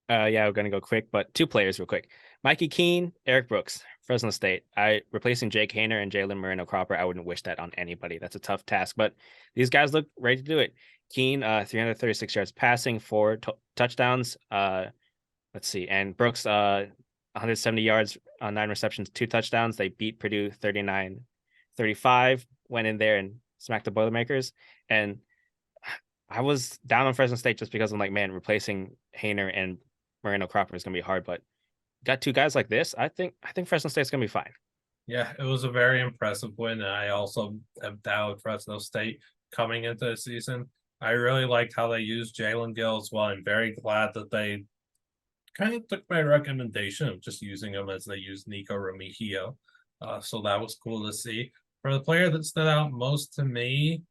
Yeah, we're gonna go quick, but 2 players real quick. Mikey Keene, Eric Brooks, Fresno State. Replacing Jake Haener and Jalen Moreno-Cropper. I wouldn't wish that on anybody. That's a tough task, but these guys look ready to do it. Keene, 336 yards passing, 4 touchdowns. Let's see, and Brooks, 170 yards on 9 receptions, 2 touchdowns. They beat Purdue 39-35. Went in there and smacked the Boilermakers. And I was down on Fresno State just because I'm like, man, replacing Haener and Moreno-Cropper is gonna be hard, but got 2 guys like this. I think Fresno State's gonna be fine. Yeah, it was a very impressive win, and I also have doubted Fresno State coming into the season. I really liked how they used Jalen Gill as well. I'm very glad that they kind of took my recommendation of just using him as they used Nico Remigio. So that was cool to see. For the player that stood out most to me,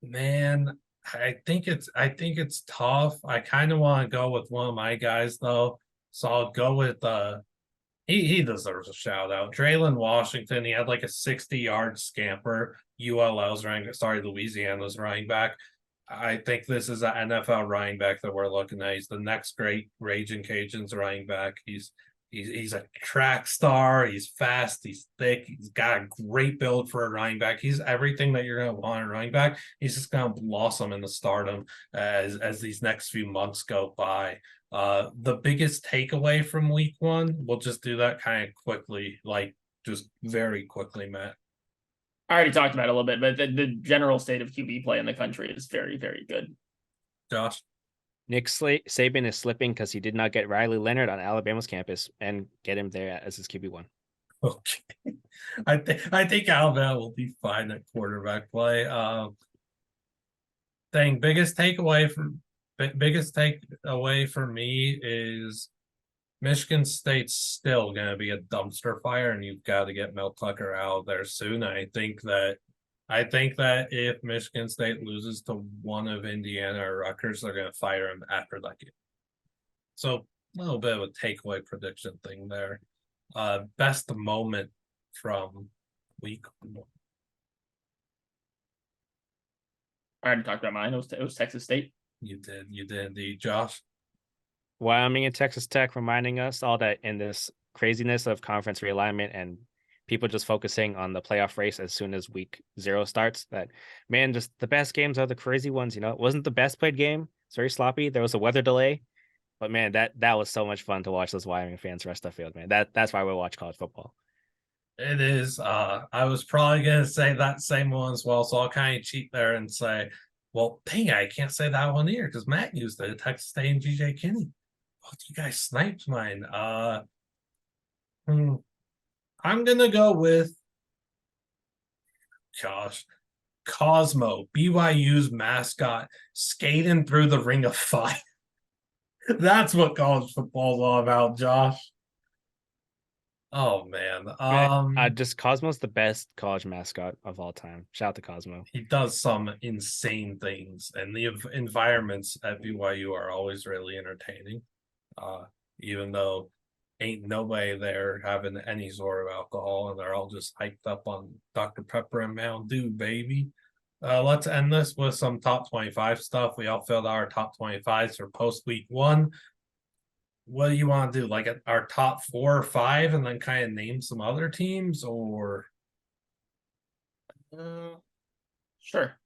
man, I think it's tough. I kind of want to go with one of my guys though. So I'll go with he deserves a shout out. Traylon Washington, he had like a 60-yard scamper. Louisiana's running back. I think this is an NFL running back that we're looking at. He's the next great Raging Cajuns running back. He's a track star. He's fast. He's thick. He's got a great build for a running back. He's everything that you're going to want in a running back. He's just going to blossom in the stardom as these next few months go by. The biggest takeaway from week 1, we'll just do that kind of quickly, like just very quickly, Matt. I already talked about it a little bit, but the general state of QB play in the country is very, very good. Josh? Nick Saban is slipping because he did not get Riley Leonard on Alabama's campus and get him there as his QB1. Okay. I think Alabama will be fine at quarterback play. Biggest takeaway for me is Michigan State's still going to be a dumpster fire, and you've got to get Mel Tucker out of there soon. I think that if Michigan State loses to one of Indiana or Rutgers, they're going to fire him after that game. So a little bit of a takeaway prediction thing there. Best moment from week 1. I already talked about mine. It was Texas State. You did indeed, Josh. Wyoming and Texas Tech reminding us all that in this craziness of conference realignment and people just focusing on the playoff race as soon as week 0 starts, that, man, just the best games are the crazy ones. It wasn't the best played game. It's very sloppy. There was a weather delay, but man, that was so much fun to watch those Wyoming fans rush the field, man. That's why we watch college football. It is. I was probably going to say that same one as well, so I'll kind of cheat there and say, well, dang, I can't say that one here because Matt used it. Texas State and GJ Kinney. Oh, you guys sniped mine. I'm gonna go with Cosmo, BYU's mascot, skating through the ring of fire. That's what college football's all about, Josh. Oh man. Just Cosmo's the best college mascot of all time. Shout out to Cosmo. He does some insane things, and the environments at BYU are always really entertaining. Even though ain't nobody there having any sort of alcohol, and they're all just hyped up on Dr. Pepper and Mountain Dew, baby. Let's end this with some top 25 stuff. We all filled out our top 25s for post week 1. What do you want to do? Like our top 4 or 5, and then kind of name some other teams, or Sure.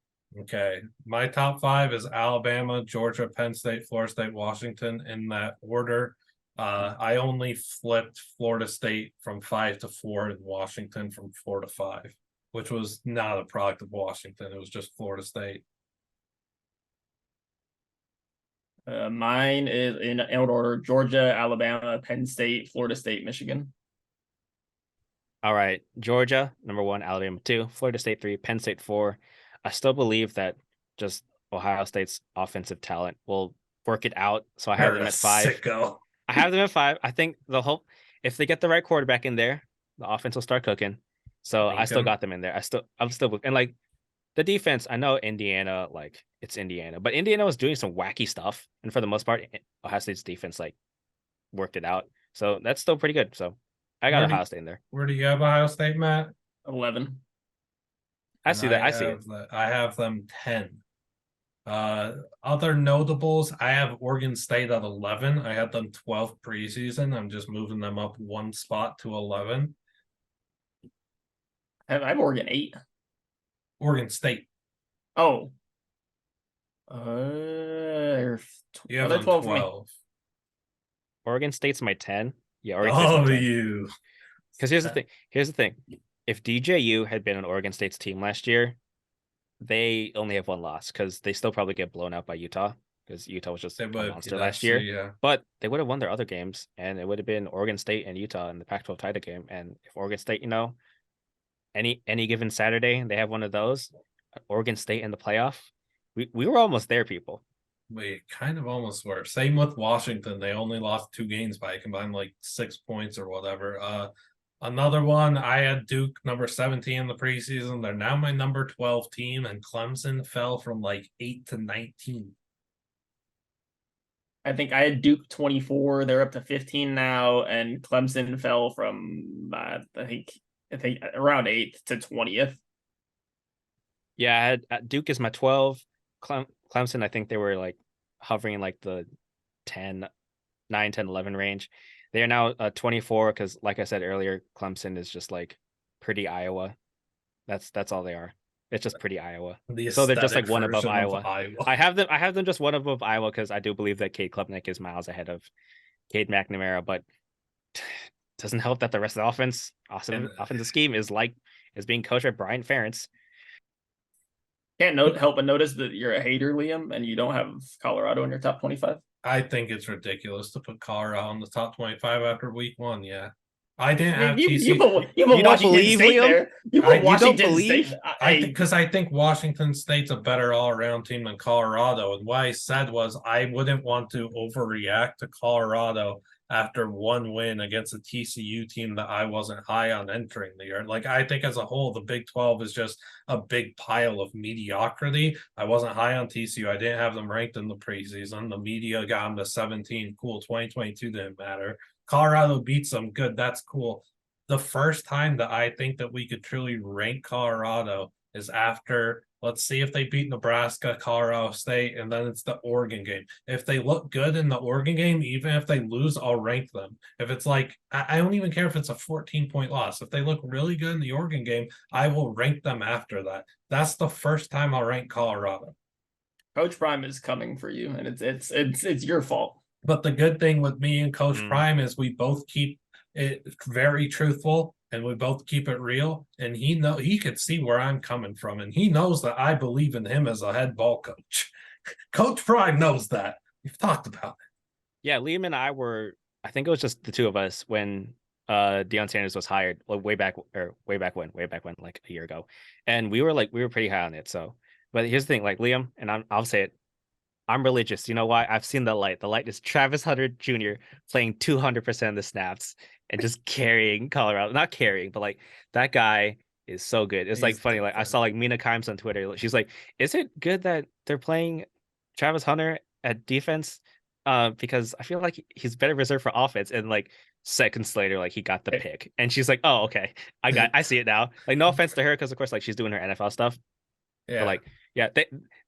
Okay, my top 5 is Alabama, Georgia, Penn State, Florida State, Washington, in that order. I only flipped Florida State from 5 to 4 and Washington from 4 to 5, which was not a product of Washington. It was just Florida State. Mine is in order: Georgia, Alabama, Penn State, Florida State, Michigan. All right, Georgia number 1, Alabama 2, Florida State 3, Penn State 4. I still believe that just Ohio State's offensive talent will work it out. So I have them at 5. Sicko. I have them at 5. I think if they get the right quarterback in there, the offense will start cooking. So I still got them in there. I'm still and like the defense. I know Indiana, like it's Indiana, but Indiana was doing some wacky stuff, and for the most part, Ohio State's defense like worked it out. So that's still pretty good. So I got Ohio State in there. Where do you have Ohio State, Matt? 11. I see that. I see it. I have them 10. Other notables, I have Oregon State at 11. I had them 12 preseason. I'm just moving them up 1 spot to 11. I have Oregon 8. Oregon State. Oh. You have them 12. Oregon State's my 10. Yeah, Oregon State's my 10. you. Because here's the thing. If DJU had been on Oregon State's team last year, they only have 1 loss because they still probably get blown out by Utah because Utah was just a monster last year. Yeah. But they would have won their other games, and it would have been Oregon State and Utah in the Pac-12 title game. And if Oregon State, any given Saturday, they have one of those, Oregon State in the playoff, we were almost there, people. We kind of almost were. Same with Washington. They only lost 2 games by a combined like 6 points or whatever. Another one, I had Duke number 17 in the preseason. They're now my number 12 team, and Clemson fell from like 8 to 19. I think I had Duke 24. They're up to 15 now, and Clemson fell from I think around 8th to 20th. Yeah, I had Duke is my 12. Clemson, I think they were like hovering in like the 9, 10, 11 range. They are now 24 because, like I said earlier, Clemson is just like pretty Iowa. That's all they are. It's just pretty Iowa. So they're just like one above Iowa. I have them just one above Iowa because I do believe that Cade Klubnik is miles ahead of Cade McNamara, but doesn't help that the rest of the offensive scheme is being coached by Brian Ferentz. Can't help but notice that you're a hater, Liam, and you don't have Colorado in your top 25. I think it's ridiculous to put Colorado on the top 25 after week 1. Yeah. I didn't have you put Washington State there. You put Washington State. Because I think Washington State's a better all-around team than Colorado. And what I said was I wouldn't want to overreact to Colorado after 1 win against a TCU team that I wasn't high on entering the year. Like, I think as a whole, the Big 12 is just a big pile of mediocrity. I wasn't high on TCU. I didn't have them ranked in the preseason. The media got them to 17. Cool. 2022 didn't matter. Colorado beats them. Good. That's cool. The first time that I think that we could truly rank Colorado is after, let's see if they beat Nebraska, Colorado State, and then it's the Oregon game. If they look good in the Oregon game, even if they lose, I'll rank them. If it's like, I don't even care if it's a 14-point loss. If they look really good in the Oregon game, I will rank them after that. That's the first time I'll rank Colorado. Coach Prime is coming for you, and it's your fault. But the good thing with me and Coach Prime is we both keep it very truthful and we both keep it real. And he could see where I'm coming from, and he knows that I believe in him as a head ball coach. Coach Prime knows that. We've talked about it. Yeah, Liam and I think it was just the 2 of us when Deion Sanders was hired way back when, like a year ago, and we were pretty high on it. So, but here's the thing, like Liam, and I'll say it, I'm religious. You know why? I've seen the light. The light is Travis Hunter Jr. playing 200% of the snaps and just carrying Colorado. Not carrying, but like that guy is so good. It's like He's funny. Like I different. saw like Mina Kimes on Twitter. She's like, "Is it good that they're playing Travis Hunter at defense? Because I feel like he's better reserved for offense." And like seconds later, like he got the pick, and she's like, "Oh, okay, I see it now." Like no offense to her, because of course like she's doing her NFL stuff, but Yeah. like yeah,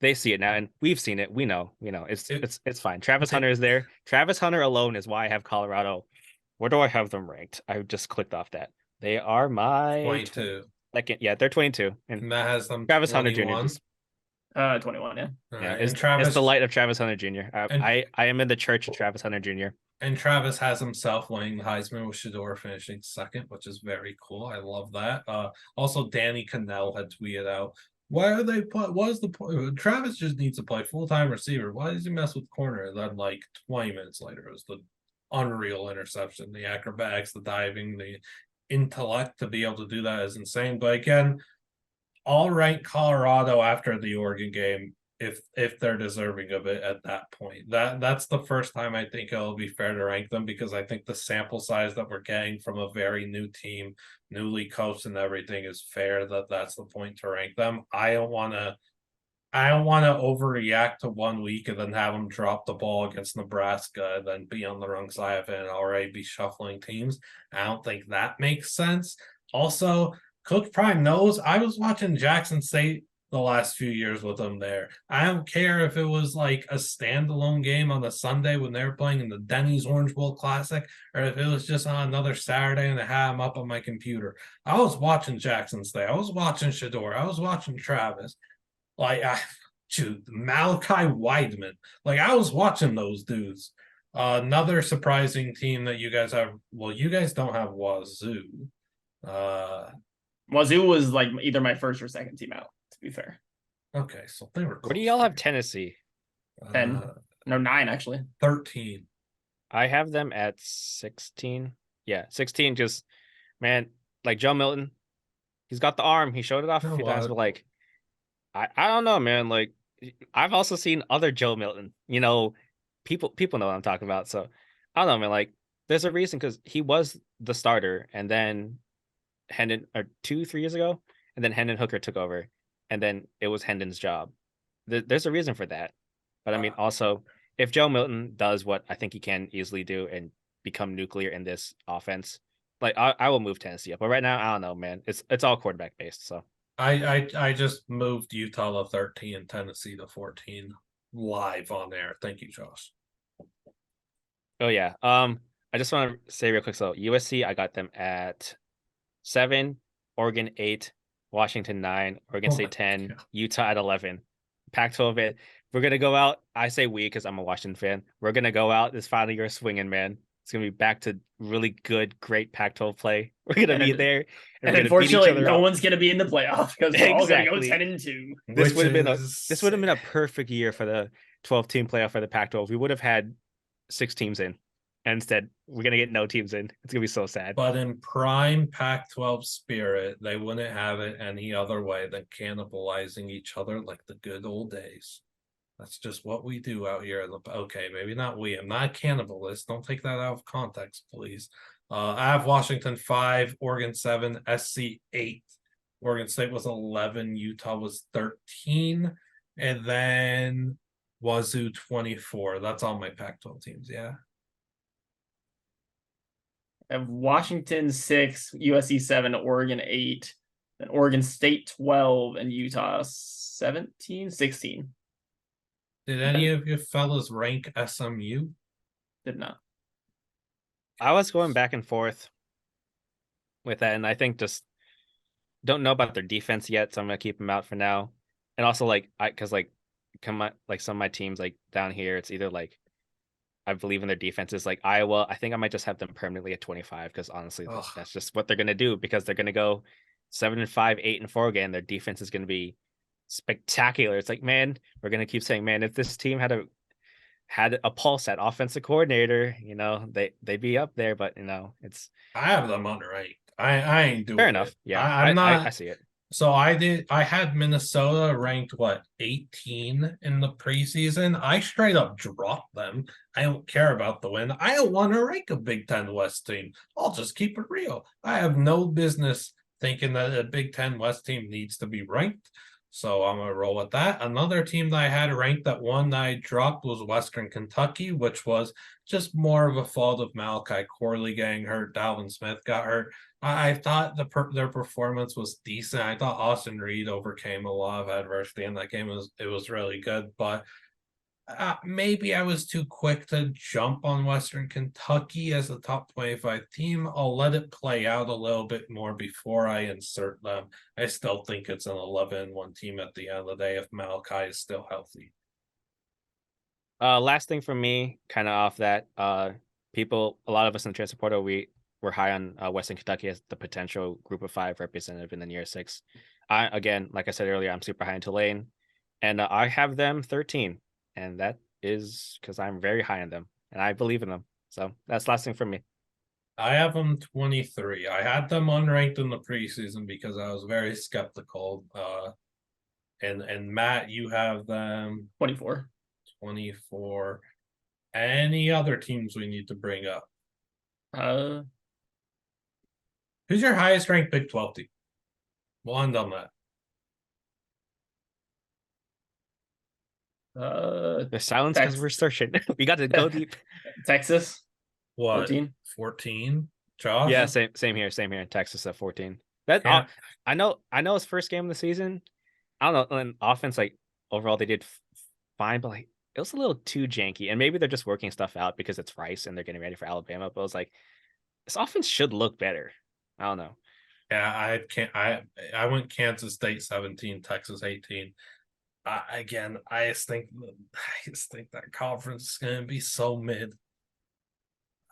they see it now, and we've seen it. We know. It's fine. Travis Hunter is there. Travis Hunter alone is why I have Colorado. Where do I have them ranked? I just clicked off that. They are my 22. second. Yeah, they're 22, and And that has them Travis Hunter Jr. 21. just 21, yeah. All yeah, right. it's And Travis the light of Travis Hunter Jr. and I am in the church of Travis Hunter Jr. and Travis has himself winning the Heisman with Shador finishing second, which is very cool. I love that. Also Danny Cannell had tweeted out, why are they put what is the point? Travis just needs to play full-time receiver. Why does he mess with corner? And then like 20 minutes later it was the unreal interception, the acrobatics, the diving, the intellect to be able to do that is insane. But again, I'll rank Colorado after the Oregon game if they're deserving of it at that point. That's the first time I think it'll be fair to rank them, because I think the sample size that we're getting from a very new team, newly coached and everything, is fair. That's the point to rank them. I don't want to overreact to 1 week and then have them drop the ball against Nebraska and then be on the wrong side of it and already be shuffling teams. I don't think that makes sense. Also, Coach Prime knows I was watching Jackson State the last few years with them there. I don't care if it was like a standalone game on a Sunday when they were playing in the Denny's Orange Bowl Classic, or if it was just on another Saturday and I had them up on my computer. I was watching Jackson State. I was watching Shador. I was watching Travis. Like, Malachi Weidman. Like, I was watching those dudes. Another surprising team that you guys have. Well, you guys don't have Wazoo. Wazoo was like either my first or second team out, to be fair. Okay, so they were. Where do y'all have Tennessee? 10. No, 9 actually. 13. I have them at 16. Yeah, 16. Just man, like Joe Milton, he's got the arm. He showed it off a few times, but like, I don't know, man. Like, I've also seen other Joe Milton. People know what I'm talking about. So I don't know, man. Like, there's a reason, because he was the starter, and then Hendon, or 2-3 years ago, and then Hendon Hooker took over, and then it was Hendon's job. There's a reason for that. But I mean, also, if Joe Milton does what I think he can easily do and become nuclear in this offense, like I will move Tennessee up. But right now, I don't know, man. It's all quarterback based. So I just moved Utah to 13 and Tennessee to 14 live on air. Thank you, Josh. oh yeah. I just want to say real quick. So USC, I got them at 7, Oregon 8, Washington 9, Oregon State 10, God. Utah at 11. Pac-12 it. We're gonna go out. I say we because I'm a Washington fan. We're gonna go out this final year swinging, man. It's gonna be back to really good, great Pac-12 play. We're gonna be there, and unfortunately, no one's gonna be in the playoff because we're all gonna go 10-2. This would have been a perfect year for the 12-team playoff for the Pac-12. We would have had 6 teams in, and instead we're gonna get no teams in. It's gonna be so sad. But in prime Pac-12 spirit, they wouldn't have it any other way than cannibalizing each other like the good old days. That's just what we do out here. Okay, maybe not we. I'm not a cannibalist. Don't take that out of context, please. I have Washington 5, Oregon 7, SC 8. Oregon State was 11, Utah was 13, and then Wazoo 24. That's all my Pac-12 teams. Yeah. I have Washington 6, USC 7, Oregon 8, then Oregon State 12, and Utah 17, 16. Did any of you fellas rank SMU? Did not. I was going back and forth with that, and I think just don't know about their defense yet, so I'm gonna keep them out for now. And also, like, because like some of my teams like down here, it's either like I believe in their defenses, like Iowa. I think I might just have them permanently at 25 because honestly, that's just what they're gonna do, because they're gonna go 7-5, 8-4 again. Their defense is gonna be spectacular. It's like, man, we're gonna keep saying, man, if this team had had a pulse at offensive coordinator, they'd be up there, but it's I have them unranked. I ain't doing fair enough. it. Yeah, I'm I not. see it. So I had Minnesota ranked 18 in the preseason. I straight up dropped them. I don't care about the win. I don't want to rank a Big Ten West team. I'll just keep it real. I have no business thinking that a Big Ten West team needs to be ranked. So I'm gonna roll with that. Another team that I had ranked that one that I dropped was Western Kentucky, which was just more of a fault of Malachi Corley getting hurt. Dalvin Smith got hurt. I thought their performance was decent. I thought Austin Reed overcame a lot of adversity in that game. It was really good, but maybe I was too quick to jump on Western Kentucky as a top 25 team. I'll let it play out a little bit more before I insert them. I still think it's an 11-1 team at the end of the day if Malachi is still healthy. Last thing from me, kind of off that, a lot of us in the transfer portal, we were high on Western Kentucky as the potential Group of 5 representative in the Year 6. Again, like I said earlier, I'm super high in Tulane, and I have them 13, and that is because I'm very high on them and I believe in them. So that's the last thing from me. I have them 23. I had them unranked in the preseason because I was very skeptical. And Matt, you have them 24. 24. Any other teams we need to bring up? Who's your highest ranked Big 12 team? We'll end on that. The silence because we're searching. We got to go deep. Texas. What? 14. 14? Josh? Yeah, same here. Texas at 14. That Yeah. I know his first game of the season. I don't know. And offense, like overall, they did fine, but like it was a little too janky. And maybe they're just working stuff out because it's Rice and they're getting ready for Alabama. But it was like this offense should look better. I don't know. Yeah, I went Kansas State 17, Texas 18. Again, I just think that conference is going to be so mid.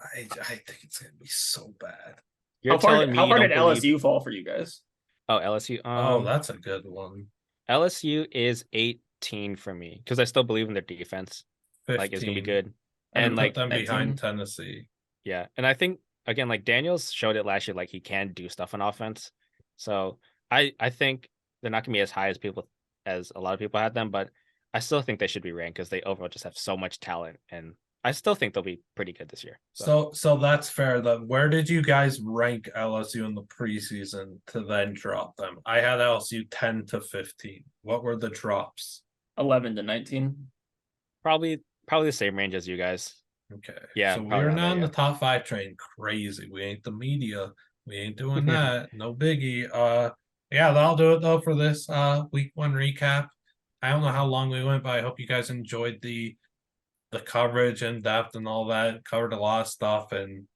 I think it's going to be so bad. You're telling me how far you did don't believe... LSU fall for you guys? Oh, LSU. That's a good one. LSU is 18 for me because I still believe in their defense. 15. Like it's gonna be good. And like put them 19. behind Tennessee. Yeah, and I think again, like Daniels showed it last year, like he can do stuff on offense. So I think they're not gonna be as high as a lot of people had them, but I still think they should be ranked because they overall just have so much talent, and I still think they'll be pretty good this year. So that's fair. Then where did you guys rank LSU in the preseason to then drop them? I had LSU 10 to 15. What were the drops? 11 to 19. Probably the same range as you guys. Okay. Yeah. So we're not on the top 5 train. Crazy. We ain't the media. We ain't doing that. No biggie. Yeah, that'll do it though for this week 1 recap. I don't know how long we went, but I hope you guys enjoyed the coverage and depth and all that. Covered a lot of stuff, and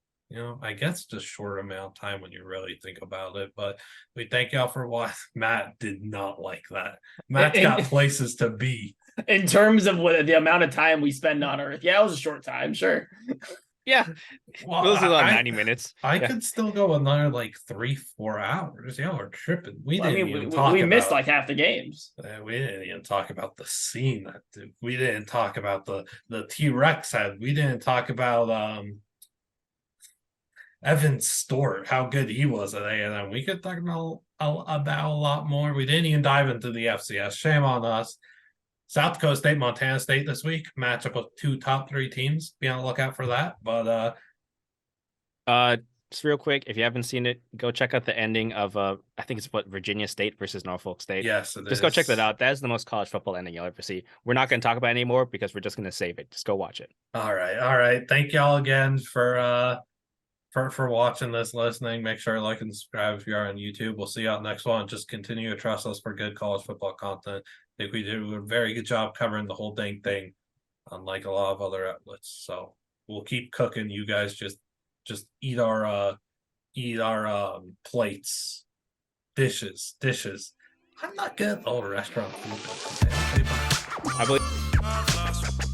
I guess just short amount of time when you really think about it. But we thank y'all for watching. Matt did not like that. Matt's got places to be. In terms of what the amount of time we spend on Earth, yeah, it was a short time, sure. Yeah, well, it was about 90 minutes. I could still go another like 3-4 hours. Y'all are tripping. We missed like half the games. We didn't even talk about the scene. We didn't talk about the T-Rex head. We didn't talk about Evan Stewart, how good he was at A&M. We could talk about a lot more. We didn't even dive into the FCS. Shame on us. South Dakota State, Montana State this week. Matchup of 2 top 3 teams. Be on the lookout for that. But just real quick, if you haven't seen it, go check out the ending of I think it's Virginia State versus Norfolk State. Yes, just go check that out. That is the most college football ending you'll ever see. We're not going to talk about it anymore because we're just going to save it. Just go watch it. All right. Thank y'all again for watching this, listening. Make sure to like and subscribe if you are on YouTube. We'll see you out next one. Just continue to trust us for good college football content. I think we did a very good job covering the whole dang thing, unlike a lot of other outlets. So we'll keep cooking. You guys just eat our plates, dishes. I'm not good at all restaurant food. I believe